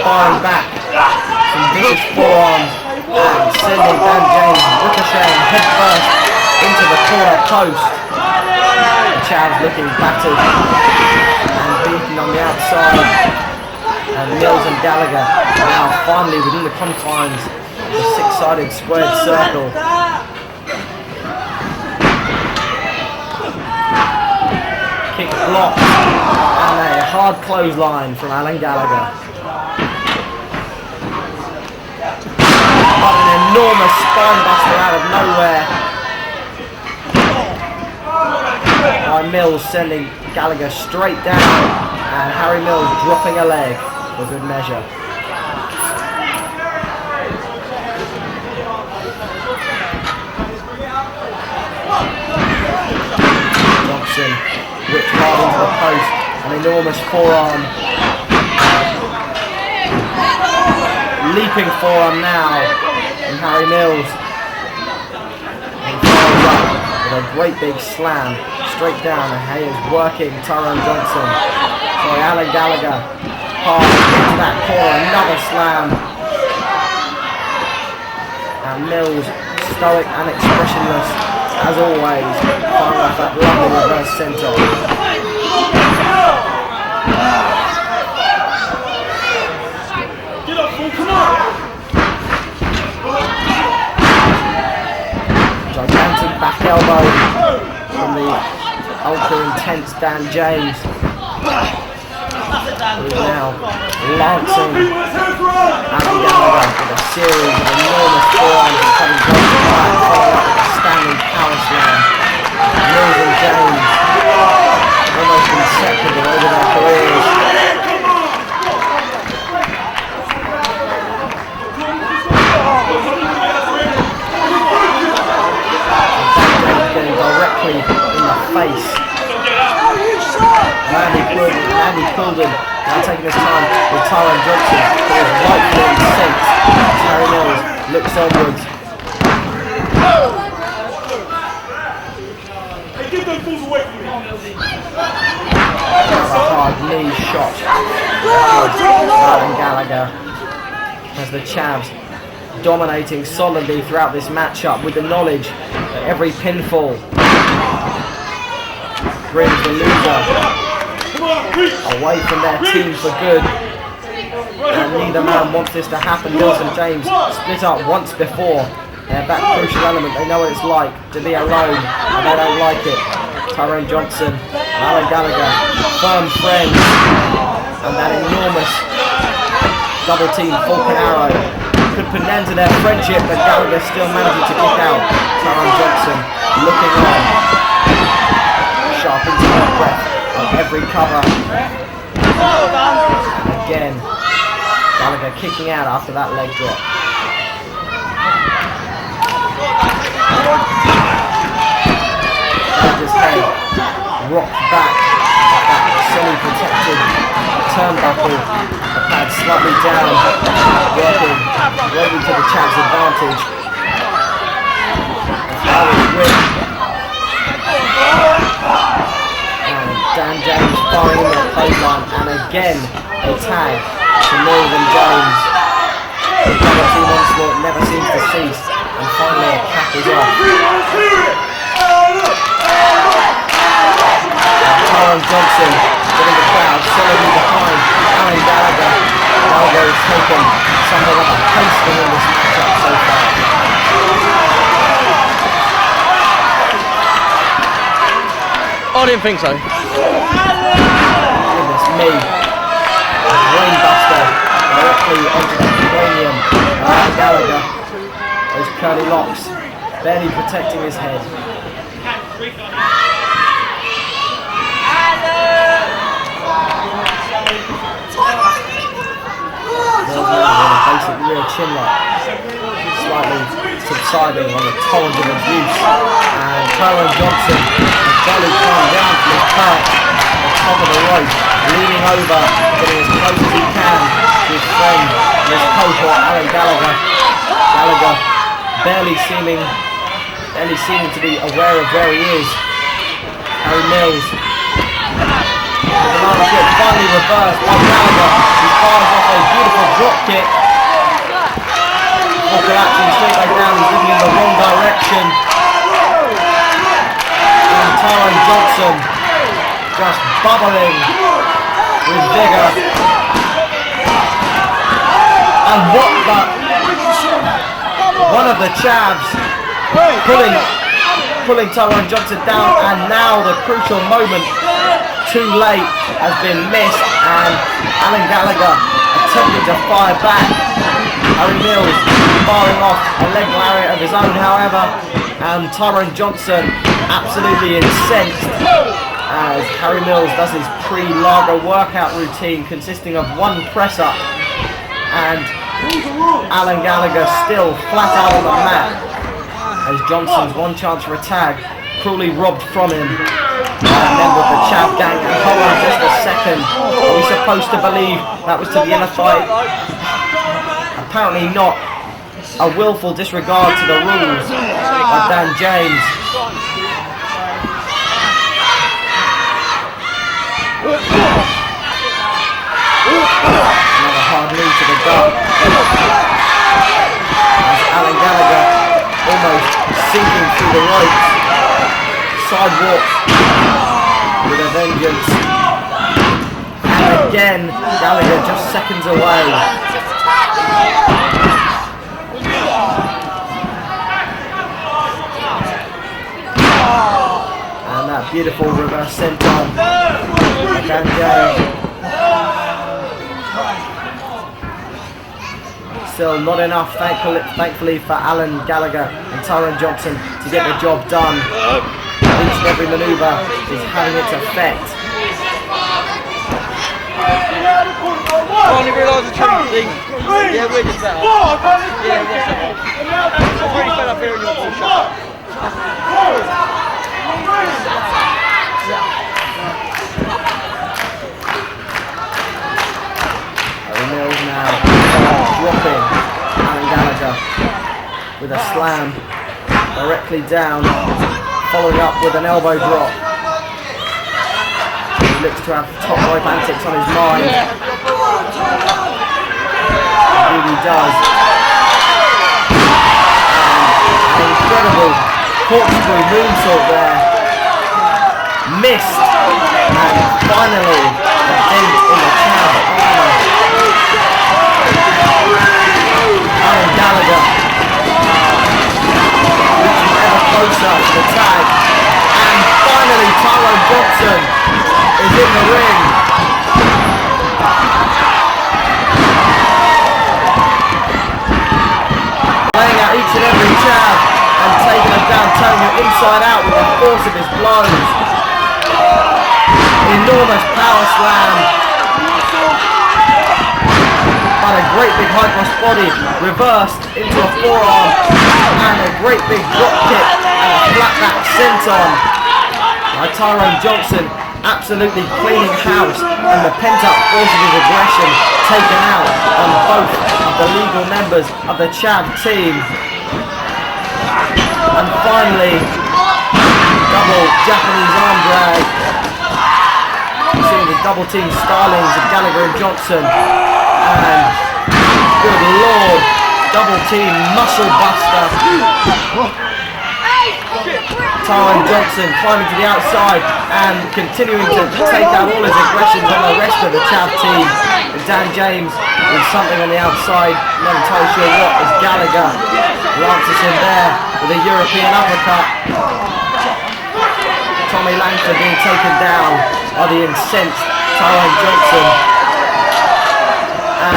firing back. Some vicious forearms and sending Dan James ricocheting head first into the corner post. The Chavs looking battered and beaten on the outside. And Mills and Gallagher are now finally within the confines of the six-sided squared circle. Kick blocked and a hard clothesline from Alan Gallagher. But an enormous spine buster out of nowhere by Mills, sending Gallagher straight down, and Harry Mills dropping a leg for good measure. Johnson whipped hard into the post, an enormous forearm. Leaping forearm now from Harry Mills. And follows up with a great big slam straight down, and Hayes working Tyrone Johnson. Sorry, Alan Gallagher. Hard into that corner, another slam. And Mills, stoic and expressionless as always, firing off that lovely reverse senton. Gigantic back elbow from the ultra intense Dan James, who is now lancing Alan Gallagher with a series of enormous forearms and coming close to back, following up with a standing power slam. Mills and James almost inseparable over their careers. Directly in the face. Andy Quilden now taking his time with Tyrone Johnson, who is rightfully incensed. Harry Mills looks onwards. Hey, get those fools away from me. Another hard knee shot. Alan Gallagher as the Chavs dominating solidly throughout this matchup, with the knowledge that every pinfall brings the loser away from their team for good, and neither man wants this to happen. Mills and James split up once before. They have that crucial element. They know what it's like to be alone, and they don't like it. Tyrone Johnson and Alan Gallagher, firm friends, and that enormous double team Falcon Arrow could put an end to their friendship, but Gallagher still managing to kick out. Tyrone Johnson looking on, sharp into the breath on every cover. And again, Gallagher kicking out after that leg drop. Gallagher's head rocked back at that semi-protected turnbuckle. The pad slightly down, working to the Chavs' advantage. Irish whip. And Dan James firing in the clothesline, and again a tag to Mills and James. The double team onslaught never seems to cease, and finally a cap is off. Tyrone Johnson getting the crowd solidly behind Alan Gallagher. Gallagher has taken something of a pasting in this matchup so far. I didn't think so. Goodness me. A brainbuster directly onto the cranium of Alan Gallagher. Those curly locks barely protecting his head. Basic rear chin lock, slightly subsiding on the torrent of abuse, and Tyrone Johnson has barely climbed down from his perch at the top of the rope, leaning over, getting as close as he can to his friend and his cohort Alan Gallagher. Gallagher barely seeming to be aware of where he is. Harry Mills. The banana kick finally reversed by Gallagher, who fires off a beautiful drop kick. Before collapsing straight back down, he's looking in the wrong direction. And Tyrone Johnson just bubbling with vigour. And what the... One of the Chavs pulling Tyrone Johnson down, and now the crucial moment, too late, has been missed, and Alan Gallagher attempting to fire back. Harry Mills firing off a leg lariat of his own, however, And Tyrone Johnson absolutely incensed as Harry Mills does his pre-lager workout routine consisting of one press-up, and Alan Gallagher still flat out on the mat as Johnson's one chance for a tag cruelly robbed from him. And then with the Chav gang, and hold on just a second, are we supposed to believe that was to the inner fight? Apparently not. A willful disregard to the rules by Dan James. Another hard knee to the gut. As Alan Gallagher almost sinking through the ropes. Sidewalk with a vengeance. And again, Gallagher just seconds away. And that beautiful reverse senton. Dan James. Still not enough, thankfully for Alan Gallagher and Tyrone Johnson to get the job done. Each and every manoeuvre is having its effect. I only realised the truth thing. Yeah, we're just better. Yeah, what's up? I'm really fed up hearing your bullshit. Mills now dropping Alan Gallagher with a slam directly down, following up with an elbow drop. He looks to have top rope antics on his mind. Indeed he does. And an incredible corkscrew moonsault there. Missed. And finally the dent in the Chav armour. Alan Gallagher reaching ever closer to the tag, and finally Tyrone Johnson is in the ring. Laying out each and every jab and taking them down, turning them inside out with the force of his blows. Enormous power slam. And a great big high cross body reversed into a forearm, and a great big drop kick and a flat back senton by Tyrone Johnson, absolutely cleaning house and the pent up force of his aggression taken out on both of the legal members of the Chav team. And finally, double Japanese arm drag. Seeing the double team stylings of Gallagher and Johnson. And good lord, double team muscle buster. Tyrone Johnson climbing to the outside and continuing to take out all his aggressions on the rest of the Chav team. And Dan James with something on the outside, not entirely sure what, as Gallagher lances him there with a European uppercut. Tommy Langford being taken down by the incensed Tyrone Johnson. And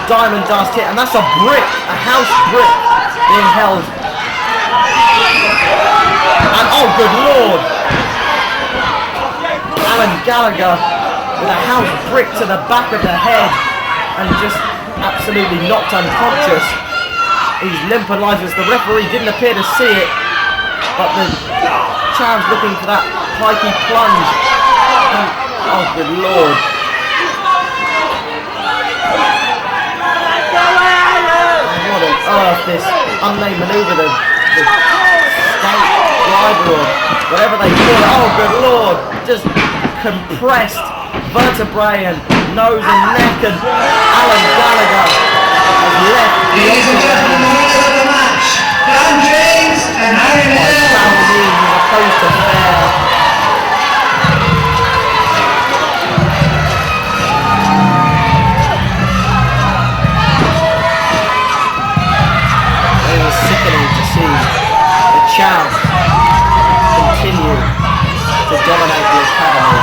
Diamond Dust hit, and that's a brick, a house brick being held. And oh good lord, Alan Gallagher with a house brick to the back of the head and just absolutely knocked unconscious. He's limp and lifeless. The referee didn't appear to see it, but the Chav's looking for that pikey plunge. And, oh good lord. What on earth, this unnamed manoeuvre, the state driver or whatever they call it, oh good lord, just compressed vertebrae and nose and neck, and Alan Gallagher has left the Ladies and gentlemen, the winners of the match, Dan James and Harry Mills. as opposed to fair. It was sickening to see the Chav continue to dominate the academy.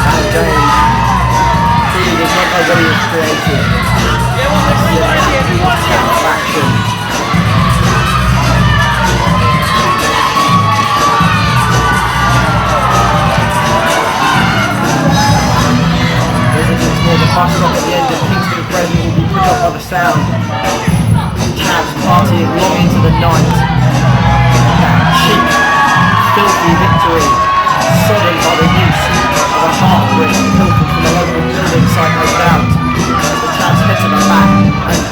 Dan James clearly does not know what he was creating. the sound. Chavs partying long into the night. That cheap, filthy victory, sodden by the use of a heartbreak pilfered from a local building site, no doubt. As the Chavs head to the back, and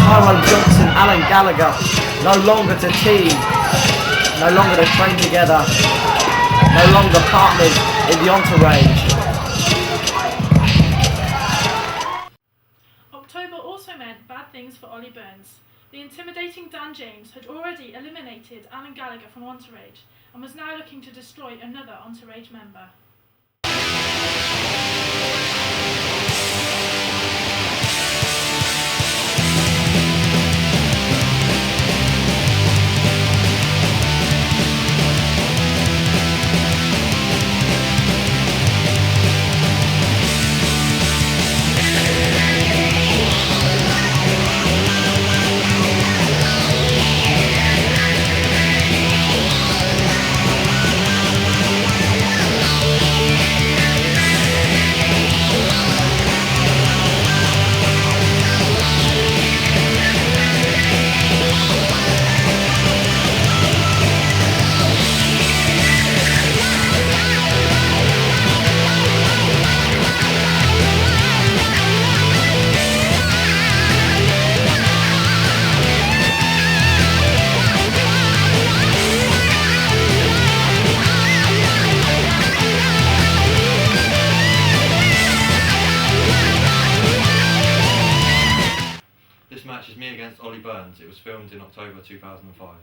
Tyrone Johnson, Alan Gallagher, no longer to team, no longer to train together, no longer partners in the EntouRAGE. October also meant bad things for Ollie Burns. The intimidating Dan James had already eliminated Alan Gallagher from EntouRAGE and was now looking to destroy another EntouRAGE member. This match is me against Ollie Burns. It was filmed in October 2005.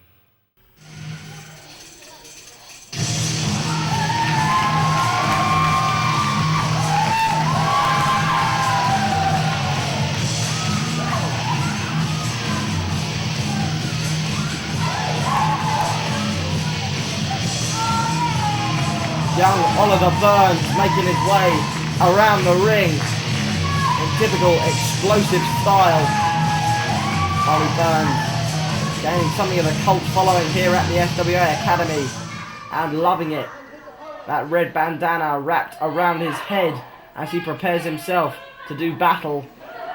Young Oliver Burns making his way around the ring in typical explosive style. Ollie Burns gaining something of a cult following here at the FWA Academy and loving it. That red bandana wrapped around his head as he prepares himself to do battle.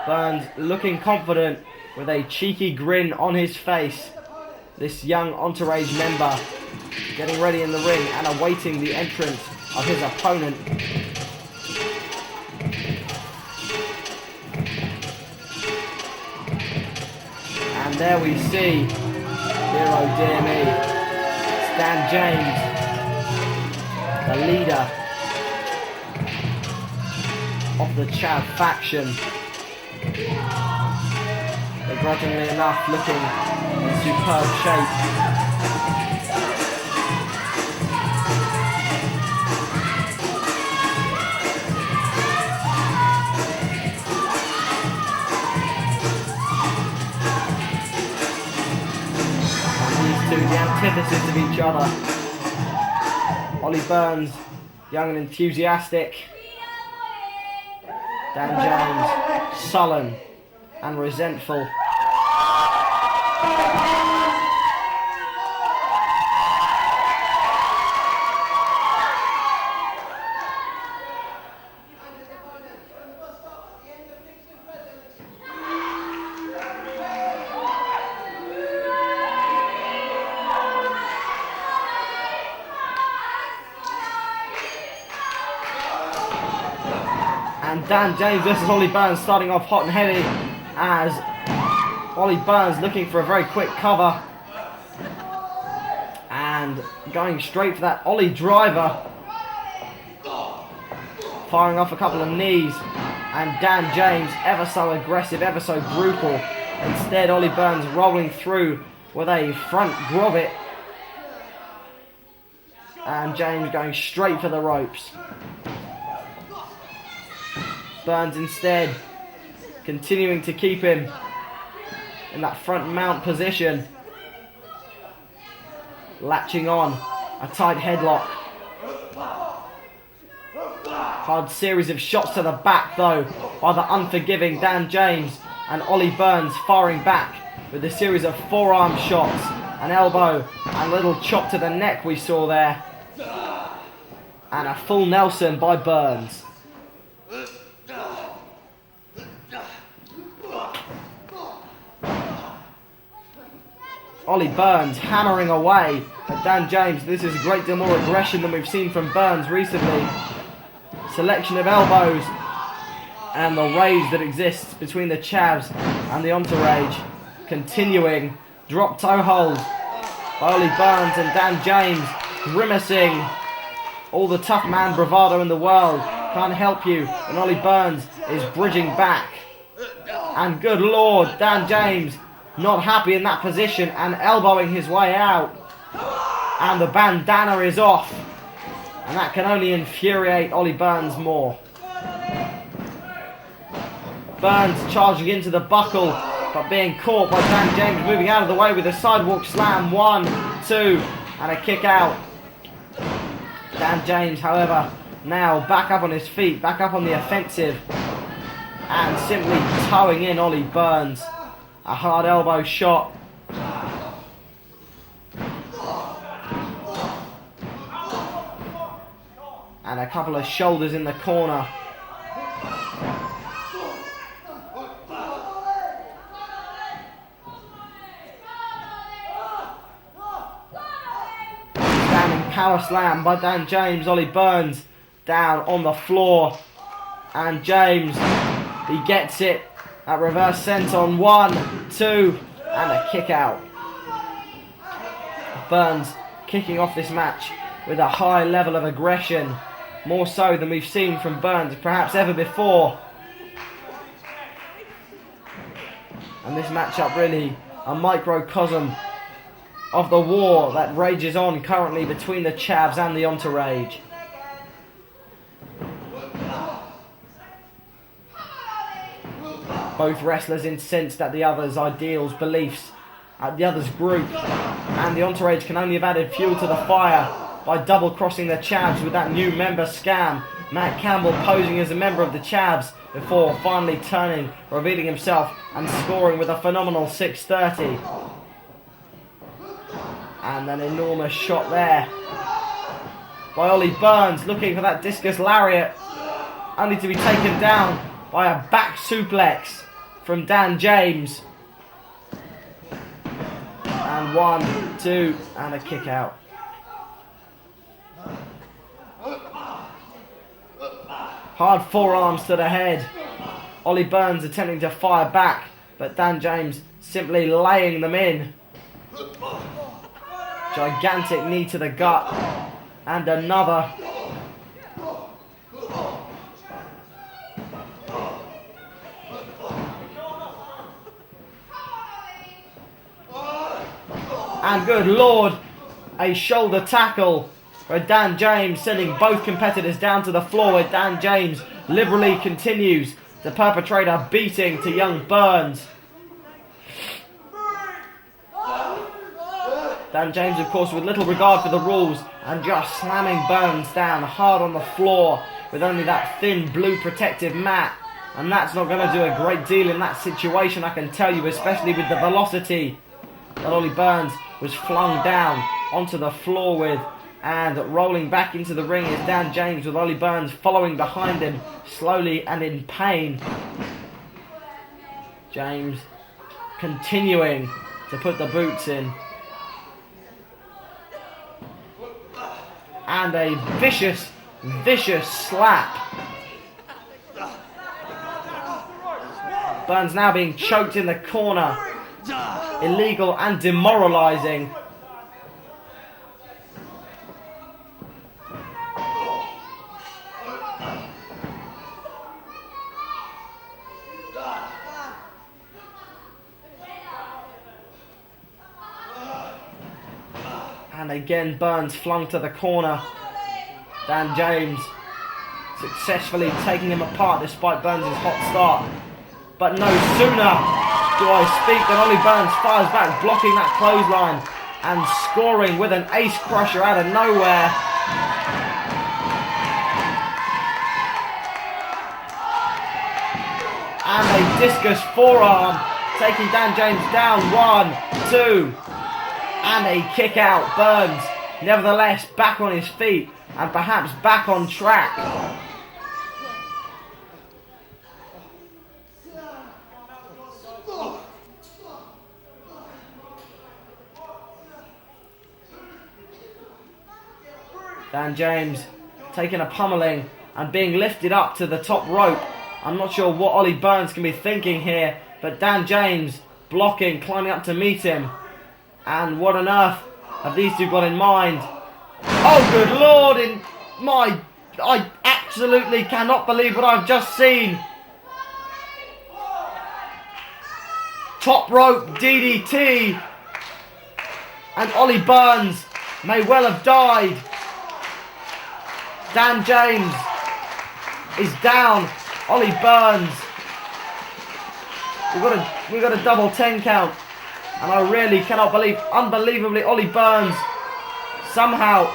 Burns looking confident with a cheeky grin on his face. This young EntouRAGE member getting ready in the ring and awaiting the entrance of his opponent. And there we see, dear oh dear me, Dan James, the leader of the Chav faction. Begrudgingly enough, looking in superb shape. The antithesis of each other. Ollie Burns, young and enthusiastic. Dan James, sullen and resentful. And Dan James versus Ollie Burns starting off hot and heavy as Ollie Burns looking for a very quick cover and going straight for that Ollie driver, firing off a couple of knees, and Dan James ever so aggressive, ever so brutal. Instead Ollie Burns rolling through with a front grommet and James going straight for the ropes. Burns instead continuing to keep him in that front mount position, latching on a tight headlock. Hard series of shots to the back though by the unforgiving Dan James, and Ollie Burns firing back with a series of forearm shots, an elbow and a little chop to the neck we saw there, and a full Nelson by Ollie Burns hammering away at Dan James. This is a great deal more aggression than we've seen from Burns recently. Selection of elbows and the rage that exists between the Chavs and the EntouRAGE continuing. Drop toe hold by Ollie Burns and Dan James grimacing. All the tough man bravado in the world can't help you, and Ollie Burns is bridging back. And good lord, Dan James not happy in that position and elbowing his way out. And the bandana is off, and that can only infuriate Ollie Burns more. Burns charging into the buckle, but being caught by Dan James, moving out of the way with a sidewalk slam. 1, 2, and a kick out. Dan James, however, now back up on his feet, back up on the offensive, and simply towing in Ollie Burns. A hard elbow shot. And a couple of shoulders in the corner. Standing power slam by Dan James. Ollie Burns down on the floor. And James, he gets it. That reverse senton. 1, 2, and a kick out. Burns kicking off this match with a high level of aggression, more so than we've seen from Burns perhaps ever before. And this matchup really a microcosm of the war that rages on currently between the Chavs and the EntouRAGE. Both wrestlers incensed at the other's ideals, beliefs, at the other's group, and the EntouRAGE can only have added fuel to the fire by double-crossing the Chavs with that new member scam. Matt Campbell posing as a member of the Chavs before finally turning, revealing himself and scoring with a phenomenal 630. And an enormous shot there by Ollie Burns, looking for that discus lariat, only to be taken down by a back suplex from Dan James. And 1, 2, and a kick out. Hard forearms to the head. Ollie Burns attempting to fire back, but Dan James simply laying them in. Gigantic knee to the gut. And another. And good lord, a shoulder tackle for Dan James, sending both competitors down to the floor, where Dan James liberally continues to perpetrate a beating to young Burns. Dan James, of course, with little regard for the rules, and just slamming Burns down hard on the floor with only that thin blue protective mat. And that's not going to do a great deal in that situation, I can tell you, especially with the velocity that Ollie Burns was flung down onto the floor with. And rolling back into the ring is Dan James, with Ollie Burns following behind him slowly and in pain. James continuing to put the boots in. And a vicious, vicious slap. Burns now being choked in the corner. Illegal and demoralising. And again Burns flung to the corner. Dan James successfully taking him apart despite Burns' hot start. But no sooner do I speak than Ollie Burns fires back, blocking that clothesline and scoring with an ace crusher out of nowhere. And a discus forearm, taking Dan James down. 1, 2, and a kick out. Burns, nevertheless, back on his feet and perhaps back on track. Dan James taking a pummeling and being lifted up to the top rope. I'm not sure what Ollie Burns can be thinking here, but Dan James blocking, climbing up to meet him. And what on earth have these two got in mind? Oh, good Lord! I absolutely cannot believe what I've just seen. Top rope DDT. And Ollie Burns may well have died. Dan James is down. Ollie Burns. We've got a double 10 count. And I really cannot believe, unbelievably, Ollie Burns somehow.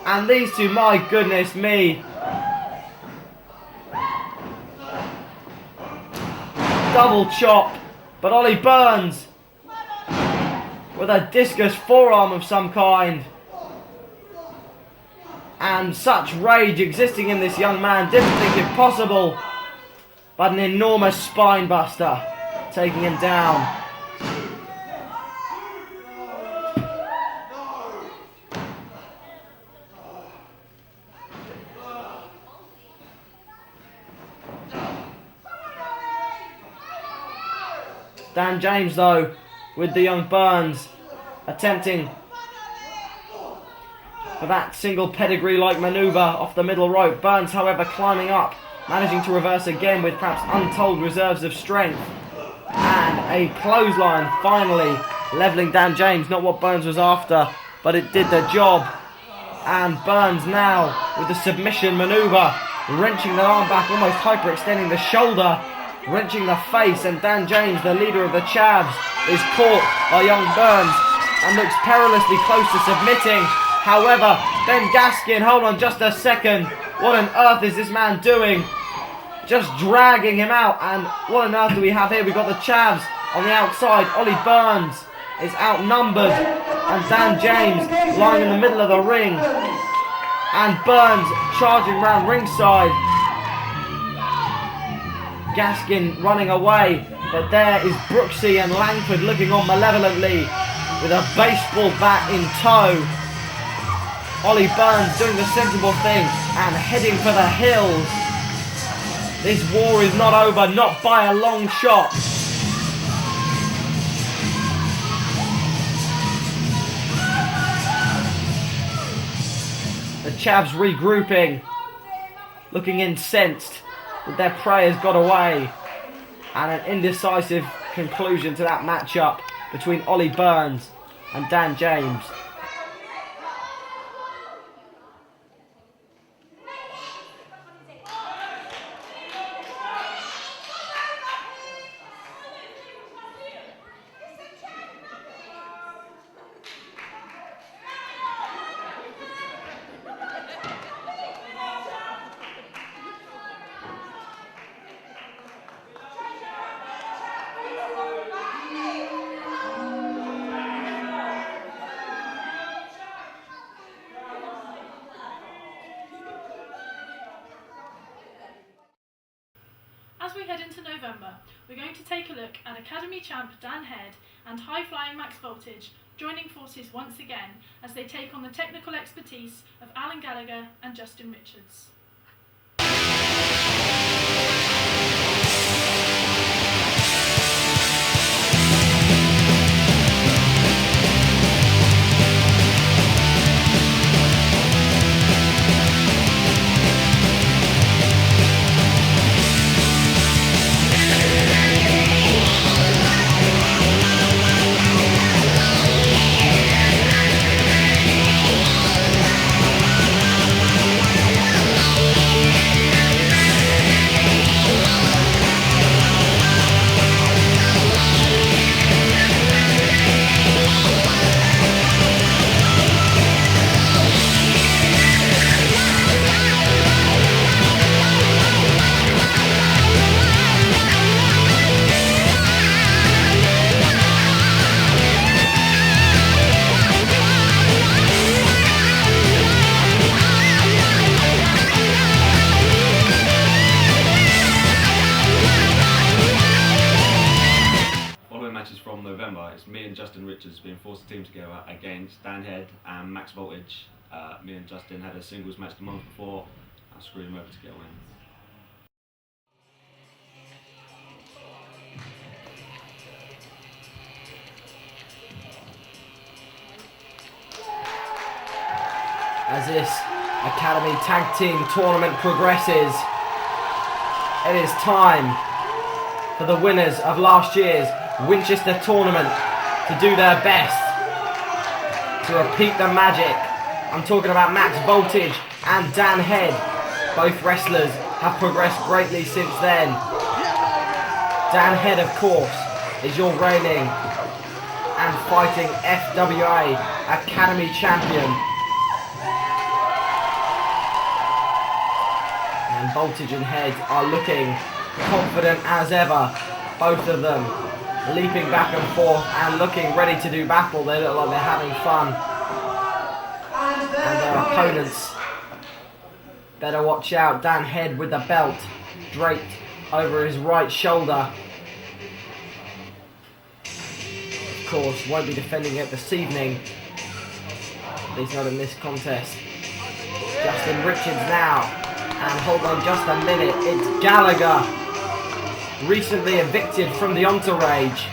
And these two, my goodness me. Double chop. But Ollie Burns with a discus forearm of some kind. And such rage existing in this young man, didn't think it possible. But an enormous spine buster taking him down. Dan James though, with the young Burns, attempting for that single pedigree-like manoeuvre off the middle rope. Burns, however, climbing up, managing to reverse again with perhaps untold reserves of strength. And a clothesline finally levelling Dan James. Not what Burns was after, but it did the job. And Burns now with the submission manoeuvre, wrenching the arm back, almost hyperextending the shoulder, wrenching the face. And Dan James, the leader of the Chavs, is caught by young Burns and looks perilously close to submitting. However, Ben Gaskin, hold on just a second. What on earth is this man doing? Just dragging him out. And what on earth do we have here? We've got the Chavs on the outside. Ollie Burns is outnumbered. And Dan James lying in the middle of the ring. And Burns charging round ringside. Gaskin running away. But there is Brooksy and Langford looking on malevolently with a baseball bat in tow. Ollie Burns doing the sensible thing and heading for the hills. This war is not over, not by a long shot. The Chavs regrouping, looking incensed that their prey has got away. And an indecisive conclusion to that matchup between Ollie Burns and Dan James. As we head into November, we're going to take a look at Academy champ Dan Head and high-flying Max Voltage joining forces once again as they take on the technical expertise of Alan Gallagher and Justin Richards. remember, it's me and Justin Richards being forced to team together against Dan Head and Max Voltage. Me and Justin had a singles match the month before. I screwed him over to get a win. As this Academy Tag Team Tournament progresses, it is time for the winners of last year's Winchester Tournament to do their best to repeat the magic. I'm talking about Max Voltage and Dan Head. Both wrestlers have progressed greatly since then. Dan Head, of course, is your reigning and fighting FWA Academy Champion. And Voltage and Head are looking confident as ever. Both of them leaping back and forth and looking ready to do battle. They look like they're having fun. And their opponents better watch out. Dan Head with the belt draped over his right shoulder. Of course, won't be defending it this evening. At least not in this contest. Justin Richards now. And hold on just a minute, it's Gallagher. Recently evicted from the EntouRAGE.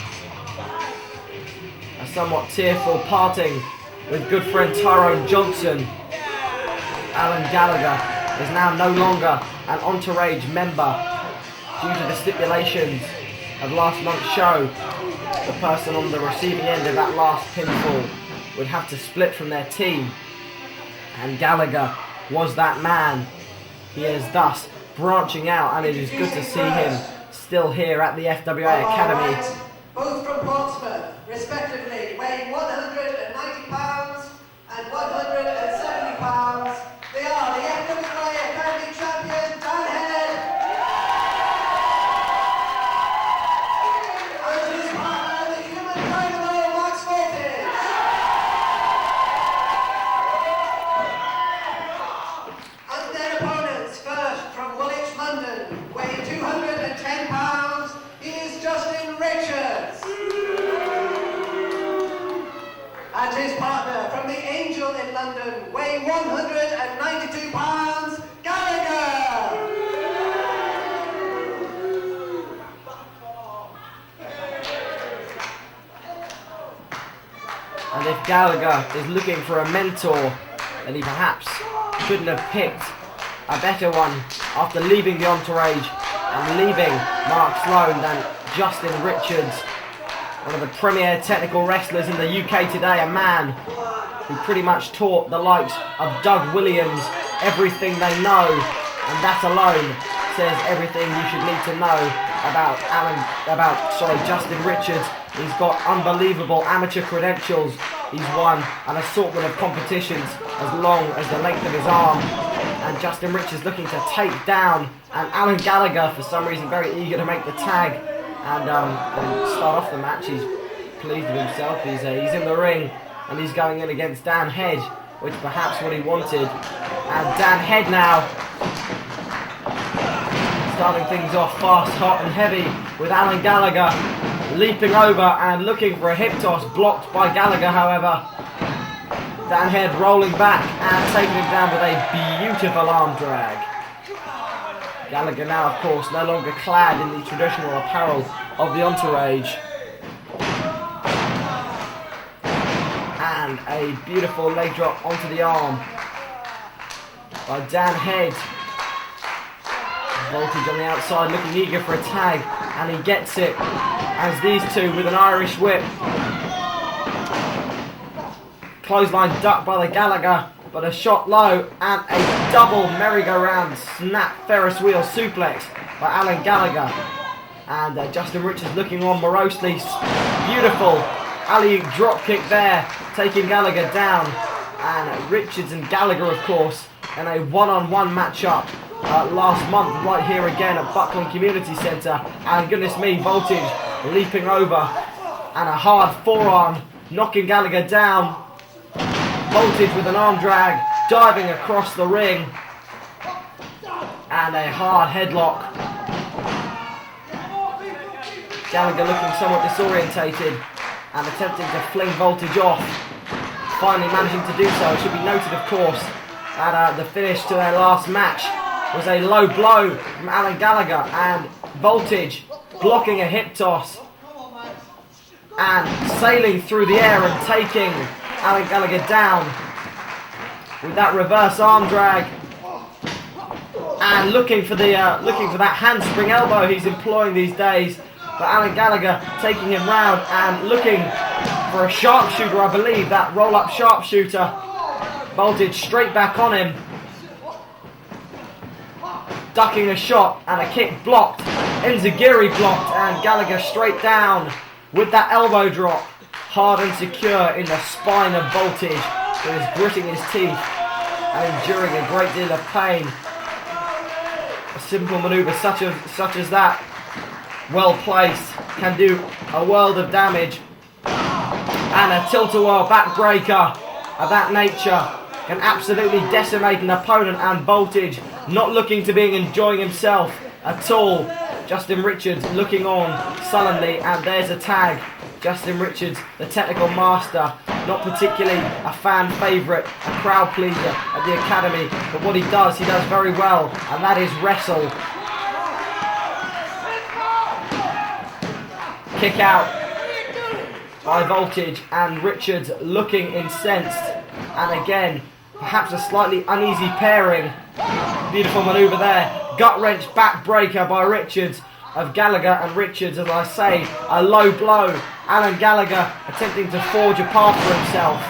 A somewhat tearful parting with good friend Tyrone Johnson. Alan Gallagher is now no longer an EntouRAGE member due to the stipulations of last month's show. The person on the receiving end of that last pinfall would have to split from their team. And Gallagher was that man. He is thus branching out, and it is good to see him still here at the FWA Academy. Both from Portsmouth, respectively, weighing 190 pounds and 170 pounds. They are the FWA Academy champion, Dan Head, and his partner, the human dynamo, Max Voltage. And their opponents, first from Woolwich, London, weighing 210 pounds, he is Justin Richards. And his partner from the Angel in London, weighing 192 pounds, Gallagher. And if Gallagher is looking for a mentor, then he perhaps couldn't have picked a better one after leaving the EntouRAGE and leaving Mark Sloan than Justin Richards, one of the premier technical wrestlers in the UK today, a man who pretty much taught the likes of Doug Williams everything they know, and that alone says everything you should need to know about Justin Richards. He's got unbelievable amateur credentials. He's won an assortment of competitions as long as the length of his arm. And Justin Richards looking to take down, and Alan Gallagher for some reason very eager to make the tag and start off the match. He's pleased with himself. He's in the ring and he's going in against Dan Head, which perhaps what he wanted. And Dan Head now starting things off fast, hot and heavy with Alan Gallagher leaping over and looking for a hip toss, blocked by Gallagher however. Dan Head rolling back and taking him down with a beautiful arm drag. Gallagher now, of course, no longer clad in the traditional apparel of the EntouRAGE. And a beautiful leg drop onto the arm by Dan Head. Voltage on the outside looking eager for a tag, and he gets it as these two with an Irish whip. Clothesline ducked by the Gallagher, but a shot low and a double merry-go-round snap Ferris wheel suplex by Alan Gallagher. And Justin Richards looking on morosely. Beautiful alley drop kick there, taking Gallagher down. And Richards and Gallagher, of course, in a one-on-one matchup last month right here again at Buckland Community Centre. And goodness me, Voltage leaping over and a hard forearm knocking Gallagher down. Voltage with an arm drag, diving across the ring, and a hard headlock. Gallagher looking somewhat disorientated, and attempting to fling Voltage off. Finally managing to do so. It should be noted, of course, that the finish to their last match was a low blow from Alan Gallagher, and Voltage blocking a hip toss and sailing through the air and taking Alan Gallagher down with that reverse arm drag, and looking for that handspring elbow he's employing these days. But Alan Gallagher taking him round and looking for a sharpshooter, I believe, that roll-up sharpshooter. Voltage straight back on him, ducking a shot, and a kick blocked. Enziguri blocked, and Gallagher straight down with that elbow drop, hard and secure in the spine of Voltage, who is gritting his teeth and enduring a great deal of pain. A simple manoeuvre such as that, well placed, can do a world of damage. And a tilt-a-whirl backbreaker of that nature can absolutely decimate an opponent, and Voltage not looking to be enjoying himself at all. Justin Richards looking on sullenly, and there's a tag. Justin Richards, the technical master, not particularly a fan favourite, a crowd pleaser at the academy, but what he does very well, and that is wrestle. Kick out by Voltage, and Richards looking incensed, and again, perhaps a slightly uneasy pairing. Beautiful manoeuvre there. Gut wrench backbreaker by Richards of Gallagher, and Richards, as I say, a low blow. Alan Gallagher attempting to forge a path for himself.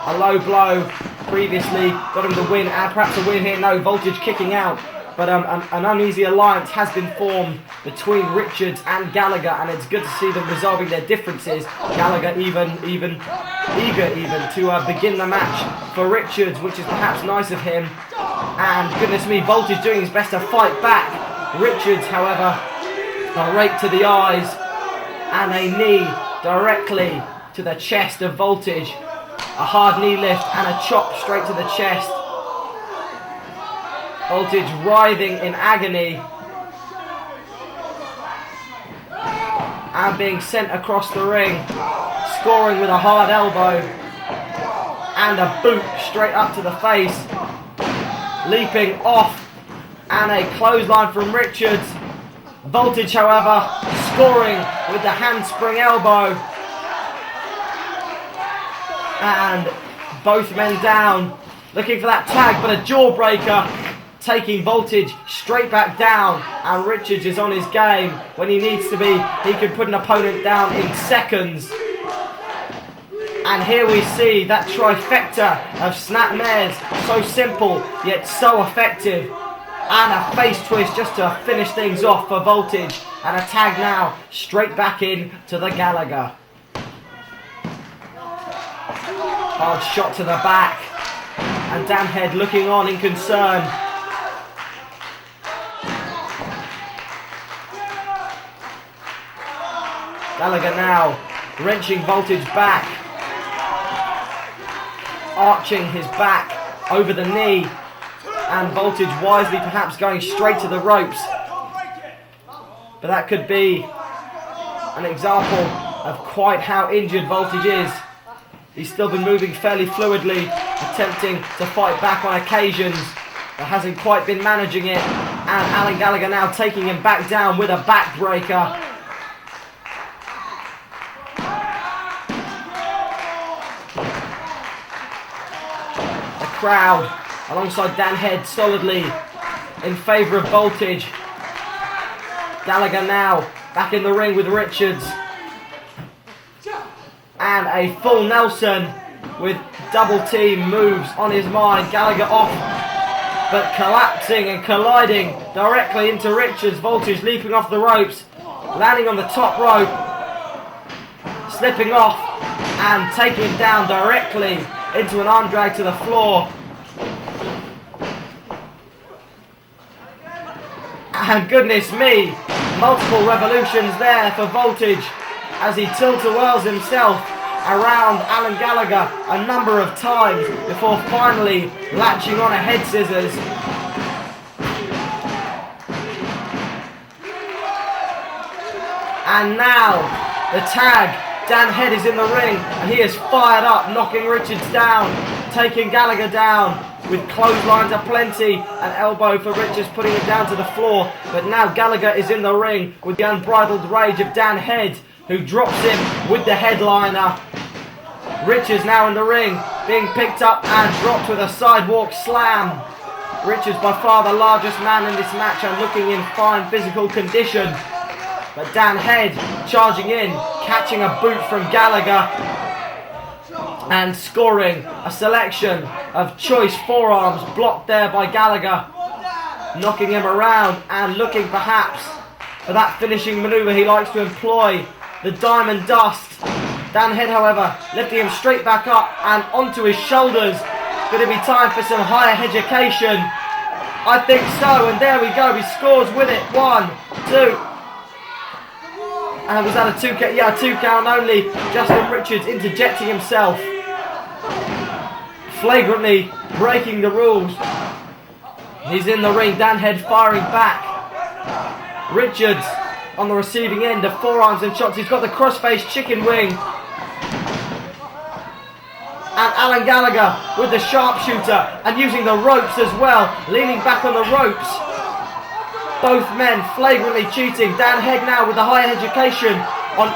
A low blow previously got him the win, and perhaps a win here. No, Voltage kicking out. But an uneasy alliance has been formed between Richards and Gallagher, and it's good to see them resolving their differences. Gallagher even eager to begin the match for Richards, which is perhaps nice of him. And goodness me, Voltage doing his best to fight back. Richards, however, a rake to the eyes and a knee directly to the chest of Voltage. A hard knee lift and a chop straight to the chest. Voltage writhing in agony and being sent across the ring, scoring with a hard elbow and a boot straight up to the face, leaping off, and a clothesline from Richards. Voltage, however, scoring with the handspring elbow, and both men down, looking for that tag, but a jawbreaker taking Voltage straight back down, and Richards is on his game when he needs to be. He can put an opponent down in seconds. And here we see that trifecta of snapmares, so simple yet so effective. And a face twist just to finish things off for Voltage, and a tag now straight back in to the Gallagher. Hard shot to the back, and Dan Head looking on in concern. Gallagher now wrenching Voltage back, arching his back over the knee, and Voltage wisely perhaps going straight to the ropes. But that could be an example of quite how injured Voltage is. He's still been moving fairly fluidly, attempting to fight back on occasions, but hasn't quite been managing it. And Alan Gallagher now taking him back down with a backbreaker. Crowd alongside Dan Head solidly in favour of Voltage. Gallagher now back in the ring with Richards, and a full Nelson with double team moves on his mind. Gallagher off, but collapsing and colliding directly into Richards. Voltage leaping off the ropes, landing on the top rope, slipping off and taking him down directly into an arm drag to the floor. And goodness me, multiple revolutions there for Voltage as he tilt-a-whirls himself around Alan Gallagher a number of times before finally latching on a head scissors. And now the tag Dan Head is in the ring and he is fired up, knocking Richards down, taking Gallagher down with clotheslines aplenty, an elbow for Richards putting him down to the floor. But now Gallagher is in the ring with the unbridled rage of Dan Head, who drops him with the headliner. Richards now in the ring, being picked up and dropped with a sidewalk slam. Richards by far the largest man in this match and looking in fine physical condition. But Dan Head charging in, catching a boot from Gallagher and scoring a selection of choice forearms blocked there by Gallagher, knocking him around and looking perhaps for that finishing manoeuvre he likes to employ, the diamond dust. Dan Head, however, lifting him straight back up and onto his shoulders. Going to be time for some higher education. I think so, and there we go. He scores with it. 1, 2. And was that a 2 count? Yeah, a 2 count only. Justin Richards interjecting himself, flagrantly breaking the rules. He's in the ring. Dan Head firing back. Richards on the receiving end of forearms and shots. He's got the crossface chicken wing. And Alan Gallagher with the sharpshooter and using the ropes as well, leaning back on the ropes. Both men flagrantly cheating. Dan Head now with the higher education on.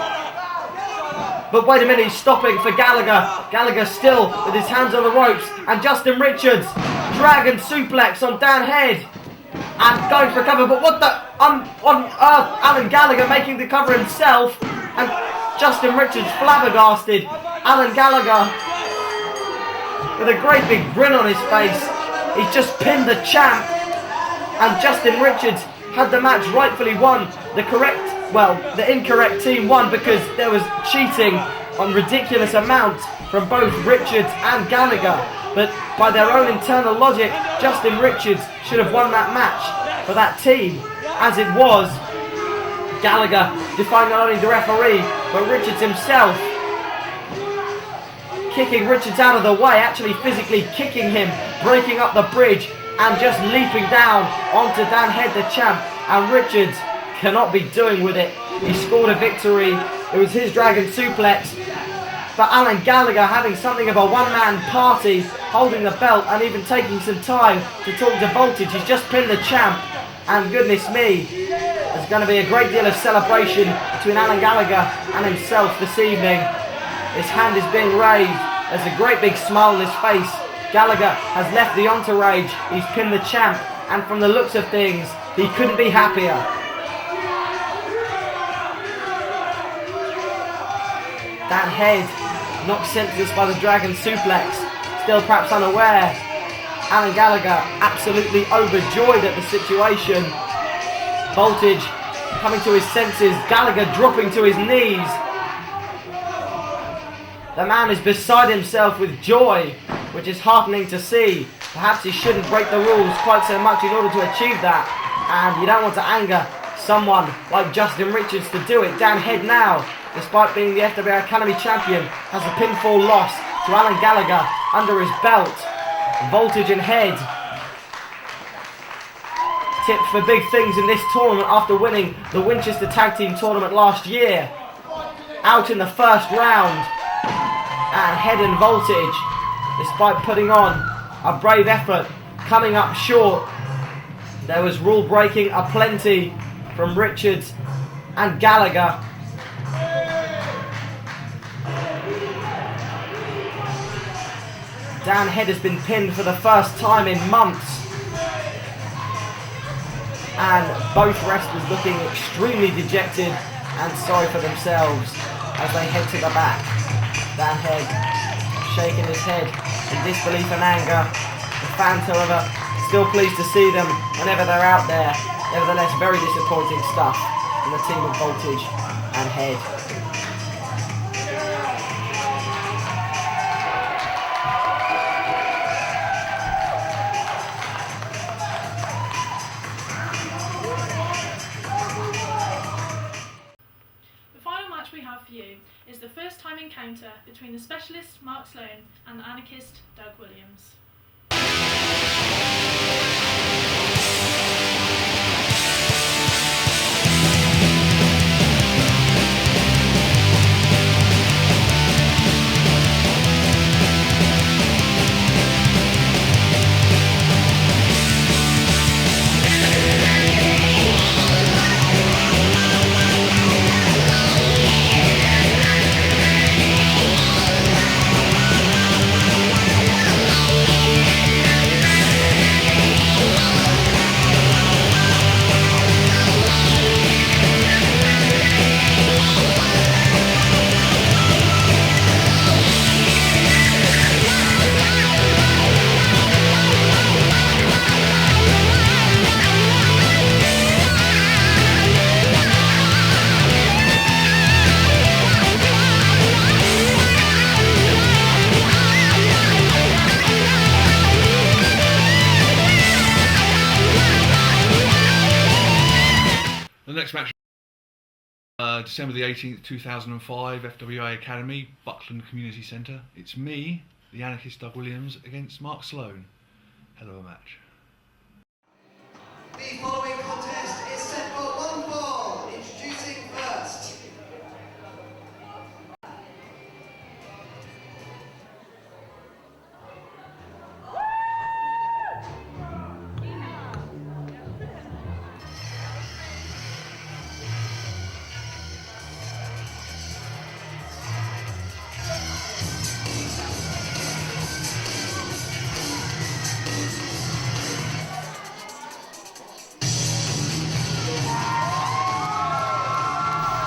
But wait a minute, he's stopping for Gallagher. Gallagher still with his hands on the ropes. And Justin Richards, dragon suplex on Dan Head. And going for a cover, but what the on earth? Alan Gallagher making the cover himself. And Justin Richards flabbergasted. Alan Gallagher with a great big grin on his face. He's just pinned the champ. And Justin Richards had the match rightfully won. The incorrect team won because there was cheating on ridiculous amounts from both Richards and Gallagher. But by their own internal logic, Justin Richards should have won that match for that team. As it was, Gallagher defying not only the referee, but Richards himself, kicking Richards out of the way, actually physically kicking him, breaking up the bridge, and just leaping down onto Dan Head, the champ. And Richards cannot be doing with it. He scored a victory. It was his dragon suplex. But Alan Gallagher having something of a one-man party, holding the belt and even taking some time to talk to Voltage. He's just pinned the champ. And goodness me, there's going to be a great deal of celebration between Alan Gallagher and himself this evening. His hand is being raised. There's a great big smile on his face. Gallagher has left the EntouRAGE. He's pinned the champ. And from the looks of things, he couldn't be happier. Dan Head knocked senseless by the dragon suplex. Still perhaps unaware. Alan Gallagher absolutely overjoyed at the situation. Voltage coming to his senses. Gallagher dropping to his knees. The man is beside himself with joy, which is heartening to see. Perhaps he shouldn't break the rules quite so much in order to achieve that. And you don't want to anger someone like Justin Richards to do it. Dan Head now, despite being the FWA Academy champion, has a pinfall loss to Alan Gallagher under his belt. Voltage and Head tipped for big things in this tournament after winning the Winchester Tag Team Tournament last year. Out in the first round. And Head and Voltage, despite putting on a brave effort, coming up short. There was rule breaking aplenty from Richards and Gallagher. Dan Head has been pinned for the first time in months. And both wrestlers looking extremely dejected and sorry for themselves as they head to the back. Dan Head shaking his head in disbelief and anger. The fans, however, still pleased to see them whenever they're out there. Nevertheless, very disappointing stuff from the team of Voltage and Head. The final match we have for you is the first time encounter between the specialist Mark Sloan and the anarchist Doug Williams. December the 18th, 2005, FWA Academy, Buckland Community Centre. It's me, the anarchist Doug Williams, against Mark Sloan. Hell of a match. The following contest is set for one fall. Introducing first.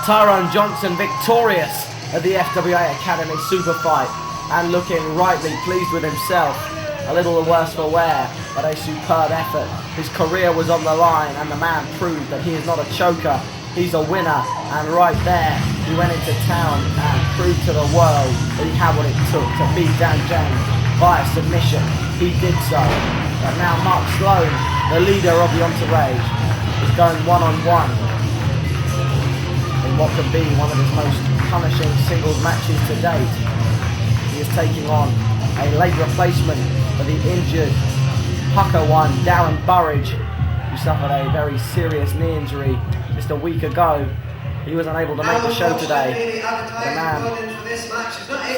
Tyrone Johnson victorious at the FWA Academy Super Fight and looking rightly pleased with himself. A little the worse for wear, but a superb effort. His career was on the line and the man proved that he is not a choker, he's a winner. And right there, he went into town and proved to the world that he had what it took to beat Dan James via submission. He did so. But now Mark Sloan, the leader of the EntouRAGE, is going one-on-one in what could be one of his most punishing singles matches to date. He is taking on a late replacement for the injured Pucker one, Darren Burridge, who suffered a very serious knee injury just a week ago. He was unable to make the show today. The man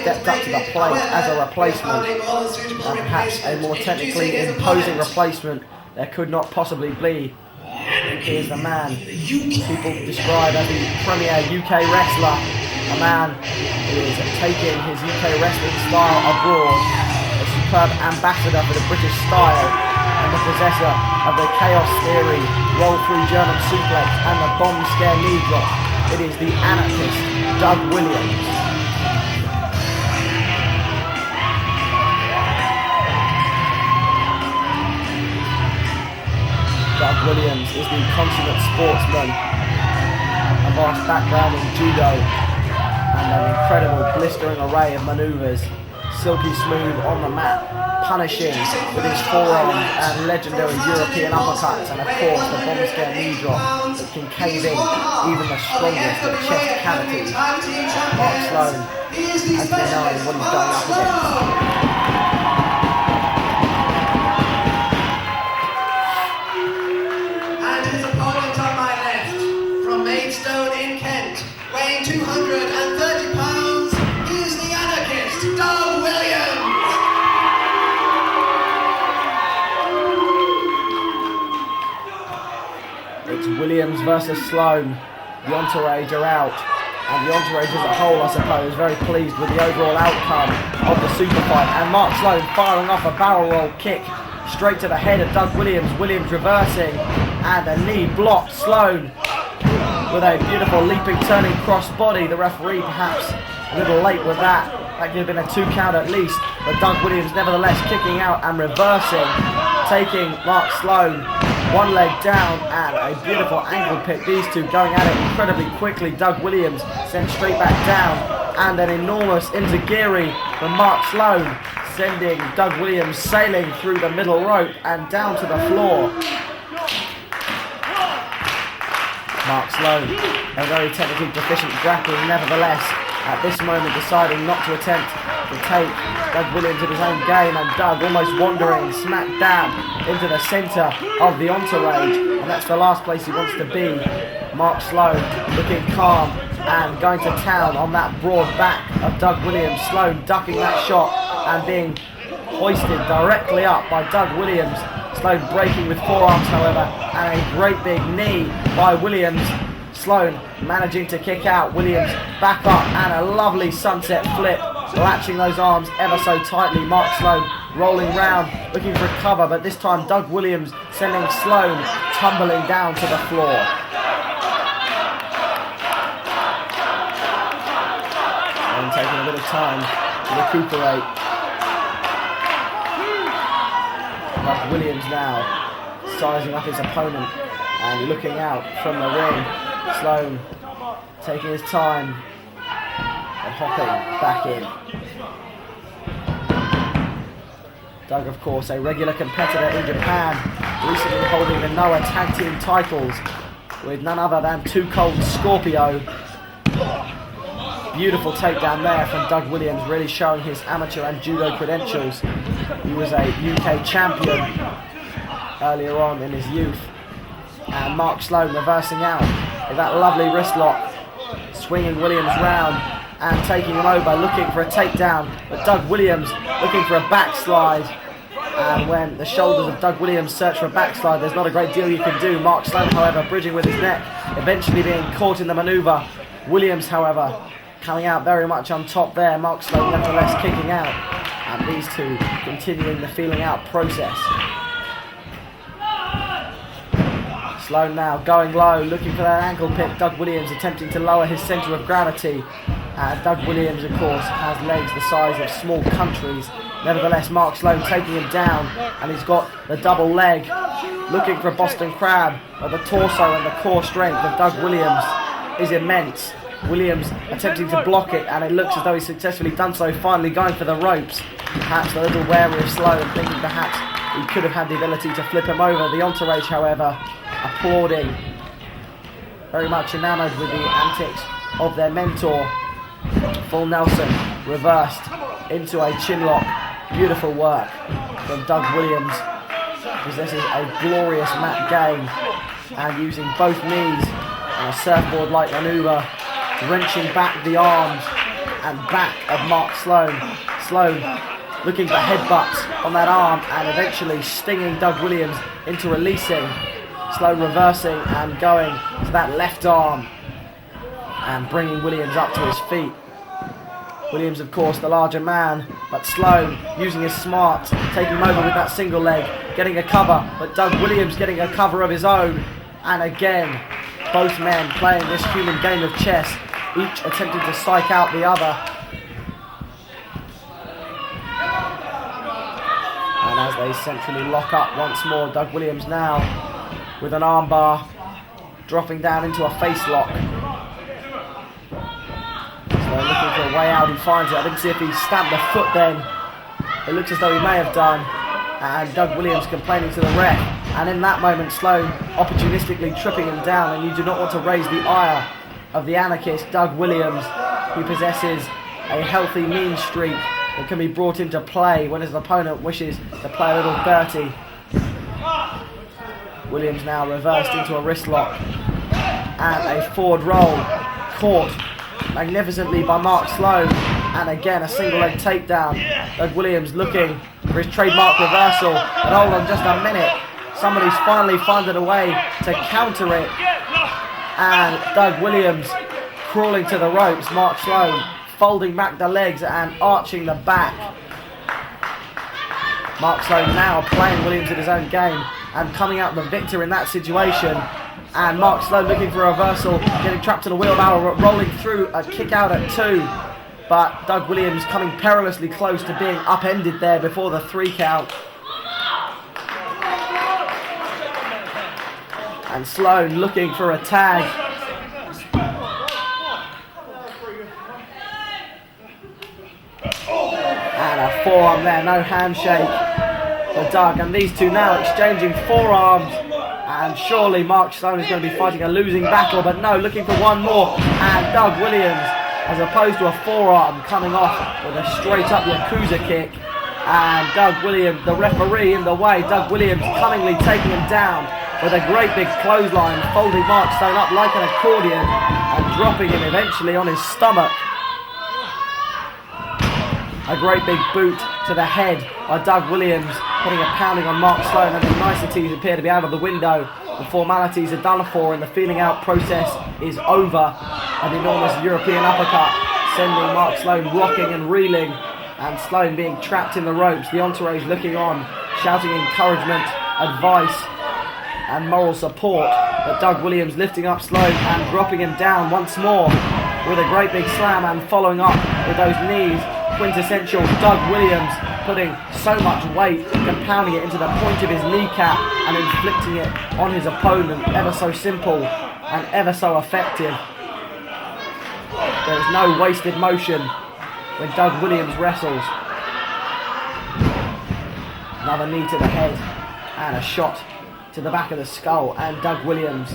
stepped up to the plate as a replacement, and perhaps a more technically imposing replacement there could not possibly be. He is the man people describe as the premier UK wrestler, a man who is taking his UK wrestling style abroad, a superb ambassador for the British style, and the possessor of the chaos theory, roll through German suplex and the bomb scare knee drop. It is the anarchist Doug Williams. Doug Williams is the consummate sportsman, a vast background in judo and an incredible blistering array of manoeuvres, silky smooth on the mat, punishing with his forearms and legendary European uppercuts, and of course the bomb scare knee drop that can cave in even the strongest of chest cavities. Mark Sloan has been knowing what he's going up against. Williams versus Sloan. The EntouRAGE are out, and the EntouRAGE as a whole, I suppose, very pleased with the overall outcome of the super fight. And Mark Sloan firing off a barrel roll kick straight to the head of Doug Williams. Williams reversing, and a knee blocked. Sloan with a beautiful leaping, turning cross body. The referee perhaps a little late with that. That could have been a 2 count at least, but Doug Williams nevertheless kicking out and reversing, taking Mark Sloan one leg down, and a beautiful ankle pick. These two going at it incredibly quickly. Doug Williams sent straight back down, and an enormous enziguri from Mark Sloan, sending Doug Williams sailing through the middle rope and down to the floor. Mark Sloan, a very technically proficient grappler, nevertheless, at this moment deciding not to attempt to take Doug Williams in his own game, and Doug almost wandering smack dab into the centre of the EntouRAGE, and that's the last place he wants to be. Mark Sloan looking calm and going to town on that broad back of Doug Williams. Sloan ducking that shot and being hoisted directly up by Doug Williams. Sloan breaking with forearms, however, and a great big knee by Williams. Sloan managing to kick out. Williams back up, and a lovely sunset flip, latching those arms ever so tightly. Mark Sloan rolling round, looking for cover, but this time Doug Williams sending Sloan tumbling down to the floor. And taking a bit of time to recuperate. Doug Williams now sizing up his opponent and looking out from the ring. Sloan taking his time and hopping back in. Doug, of course, a regular competitor in Japan, recently holding the Noah Tag Team titles with none other than Too Cold Scorpio Beautiful takedown there from Doug Williams, really showing his amateur and judo credentials. He was a UK champion earlier on in his youth. And Mark Sloan reversing out with that lovely wrist lock, swinging Williams round and taking him over, looking for a takedown. But Doug Williams looking for a backslide. And when the shoulders of Doug Williams search for a backslide, there's not a great deal you can do. Mark Sloan, however, bridging with his neck, eventually being caught in the manoeuvre. Williams, however, coming out very much on top there. Mark Sloan nevertheless kicking out. And these two continuing the feeling out process. Sloan now going low, looking for that ankle pick. Doug Williams attempting to lower his centre of gravity. Doug Williams, of course, has legs the size of small countries. Nevertheless, Mark Sloan taking him down, and he's got the double leg, looking for a Boston Crab, but the torso and the core strength of Doug Williams is immense. Williams attempting to block it, and it looks as though he's successfully done so, finally going for the ropes. Perhaps a little wary of Sloan, thinking perhaps he could have had the ability to flip him over. The EntouRAGE, however, applauding, very much enamoured with the antics of their mentor. Full Nelson, reversed into a chin lock. Beautiful work from Doug Williams. Possesses a glorious mat game and using both knees on a surfboard-like manoeuvre, wrenching back the arms and back of Mark Sloan. Sloan looking for headbutts on that arm and eventually stinging Doug Williams into releasing. Sloan reversing and going to that left arm and bringing Williams up to his feet. Williams, of course, the larger man, but Sloan using his smarts, taking him over with that single leg, getting a cover, but Doug Williams getting a cover of his own. And again, both men playing this human game of chess, each attempting to psych out the other. And as they centrally lock up once more, Doug Williams now with an armbar, dropping down into a face lock. So looking for a way out, he finds it. I didn't see if he stamped the foot then. It looks as though he may have done. And Doug Williams complaining to the ref. And in that moment, Sloan opportunistically tripping him down, and you do not want to raise the ire of the anarchist Doug Williams, who possesses a healthy mean streak that can be brought into play when his opponent wishes to play a little dirty. Williams now reversed into a wrist lock and a forward roll, caught magnificently by Mark Sloan, and again a single leg takedown. Doug Williams looking for his trademark reversal, but hold on just a minute, somebody's finally found a way to counter it, and Doug Williams crawling to the ropes. Mark Sloan folding back the legs and arching the back. Mark Sloan now playing Williams in his own game and coming out the victor in that situation. And Mark Sloan looking for a reversal, getting trapped in a wheelbarrow, rolling through a kick out at 2. But Doug Williams coming perilously close to being upended there before the 3 count. And Sloan looking for a tag. And a forearm there, no handshake for Doug. And these two now exchanging forearms. And surely Mark Sloan is going to be fighting a losing battle, but no, looking for one more. And Doug Williams, as opposed to a forearm, coming off with a straight up Yakuza kick. And Doug Williams, the referee in the way, Doug Williams cunningly taking him down with a great big clothesline, folding Mark Sloan up like an accordion and dropping him eventually on his stomach. A great big boot to the head by Doug Williams, putting a pounding on Mark Sloan, and the niceties appear to be out of the window. The formalities are done for and the feeling out process is over. An enormous European uppercut sending Mark Sloan rocking and reeling, and Sloan being trapped in the ropes. The EntouRAGE looking on, shouting encouragement, advice and moral support. But Doug Williams lifting up Sloan and dropping him down once more with a great big slam, and following up with those knees. Quintessential Doug Williams, putting so much weight, compounding it into the point of his kneecap and inflicting it on his opponent. Ever so simple and ever so effective. There is no wasted motion when Doug Williams wrestles. Another knee to the head and a shot to the back of the skull, and Doug Williams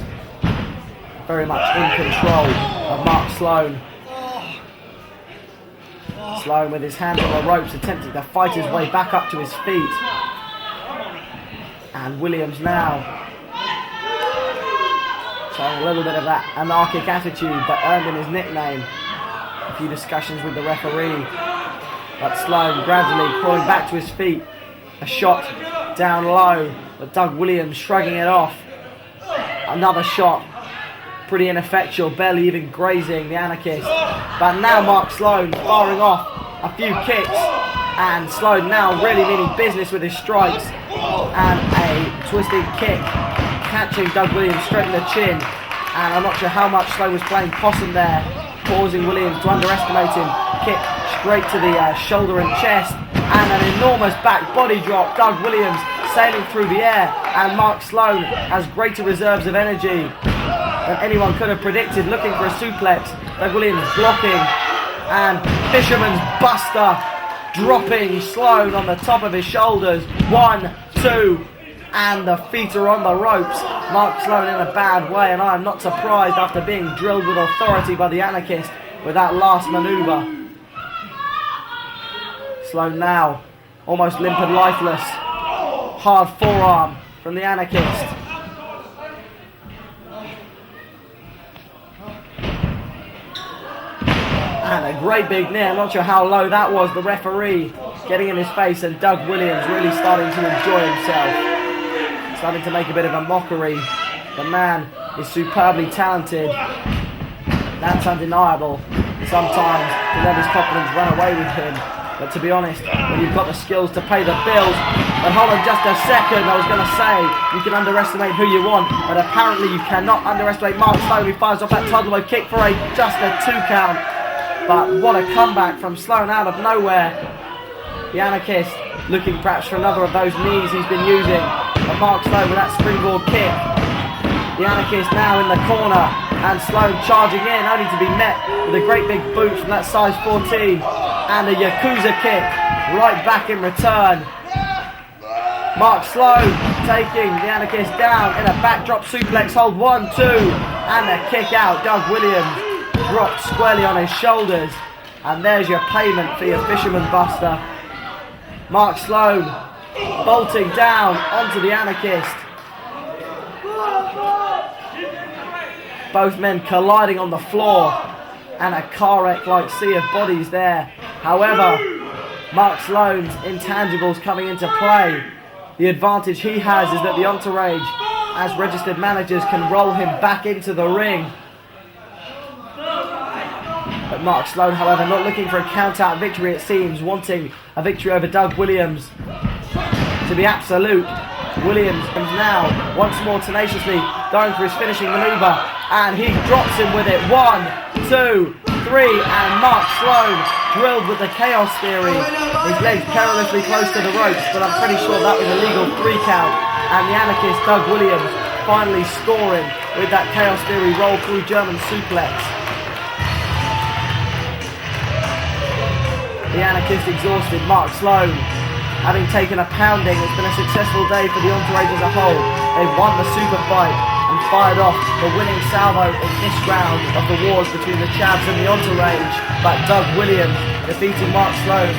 very much in control of Mark Sloan. Sloan with his hands on the ropes, attempting to fight his way back up to his feet. And Williams now showing a little bit of that anarchic attitude that earned him his nickname. A few discussions with the referee, but Sloan gradually crawling back to his feet. A shot down low, but Doug Williams shrugging it off. Another shot, pretty ineffectual, barely even grazing the Anarchist. But now Mark Sloan firing off a few kicks, and Sloan now really meaning business with his strikes. And a twisted kick, catching Doug Williams straight in the chin. And I'm not sure how much Sloan was playing possum there, causing Williams to underestimate him. Kick straight to the shoulder and chest, and an enormous back body drop. Doug Williams sailing through the air, and Mark Sloan has greater reserves of energy than anyone could have predicted, looking for a suplex. Doug Williams blocking, and Fisherman's Buster dropping Sloan on the top of his shoulders. 1, 2, and the feet are on the ropes. Mark Sloan in a bad way, and I am not surprised after being drilled with authority by the Anarchist with that last manoeuvre. Sloan now almost limp and lifeless. Hard forearm from the Anarchist. And a great big knee. I'm not sure how low that was. The referee getting in his face, and Doug Williams really starting to enjoy himself. Starting to make a bit of a mockery. The man is superbly talented. That's undeniable. Sometimes he let his confidence run away with him. But to be honest, when you've got the skills to pay the bills, but hold on just a second, I was going to say, you can underestimate who you want, but apparently you cannot underestimate Mark Sloan, who fires off that tidal wave kick for just a 2 count. But what a comeback from Sloan out of nowhere. The Anarchist looking perhaps for another of those knees he's been using, but Mark Sloan with that springboard kick. The Anarchist now in the corner, and Sloan charging in, only to be met with a great big boot from that size 14, and a Yakuza kick right back in return. Mark Sloan taking the Anarchist down in a backdrop suplex hold. 1, 2, and a kick out. Doug Williams dropped squarely on his shoulders, and there's your payment for your Fisherman Buster. Mark Sloan bolting down onto the Anarchist. Both men colliding on the floor, and a car wreck like sea of bodies there. However, Mark Sloan's intangibles coming into play. The advantage he has is that the EntouRAGE, as registered managers, can roll him back into the ring. But Mark Sloan, however, not looking for a count-out victory, it seems, wanting a victory over Doug Williams. To be absolute, Williams comes now once more tenaciously going for his finishing manoeuvre, and he drops him with it. 1, 2, 3, and Mark Sloan drilled with the Chaos Theory. His legs perilously close to the ropes, but I'm pretty sure that was a legal 3 count. And the Anarchist Doug Williams finally scoring with that Chaos Theory roll through German suplex. The Anarchist exhausted. Mark Sloan having taken a pounding. It's been a successful day for the EntouRAGE as a whole. They've won the super fight and fired off the winning salvo in this round of the wars between the Chavs and the EntouRAGE. But Doug Williams defeating Mark Sloan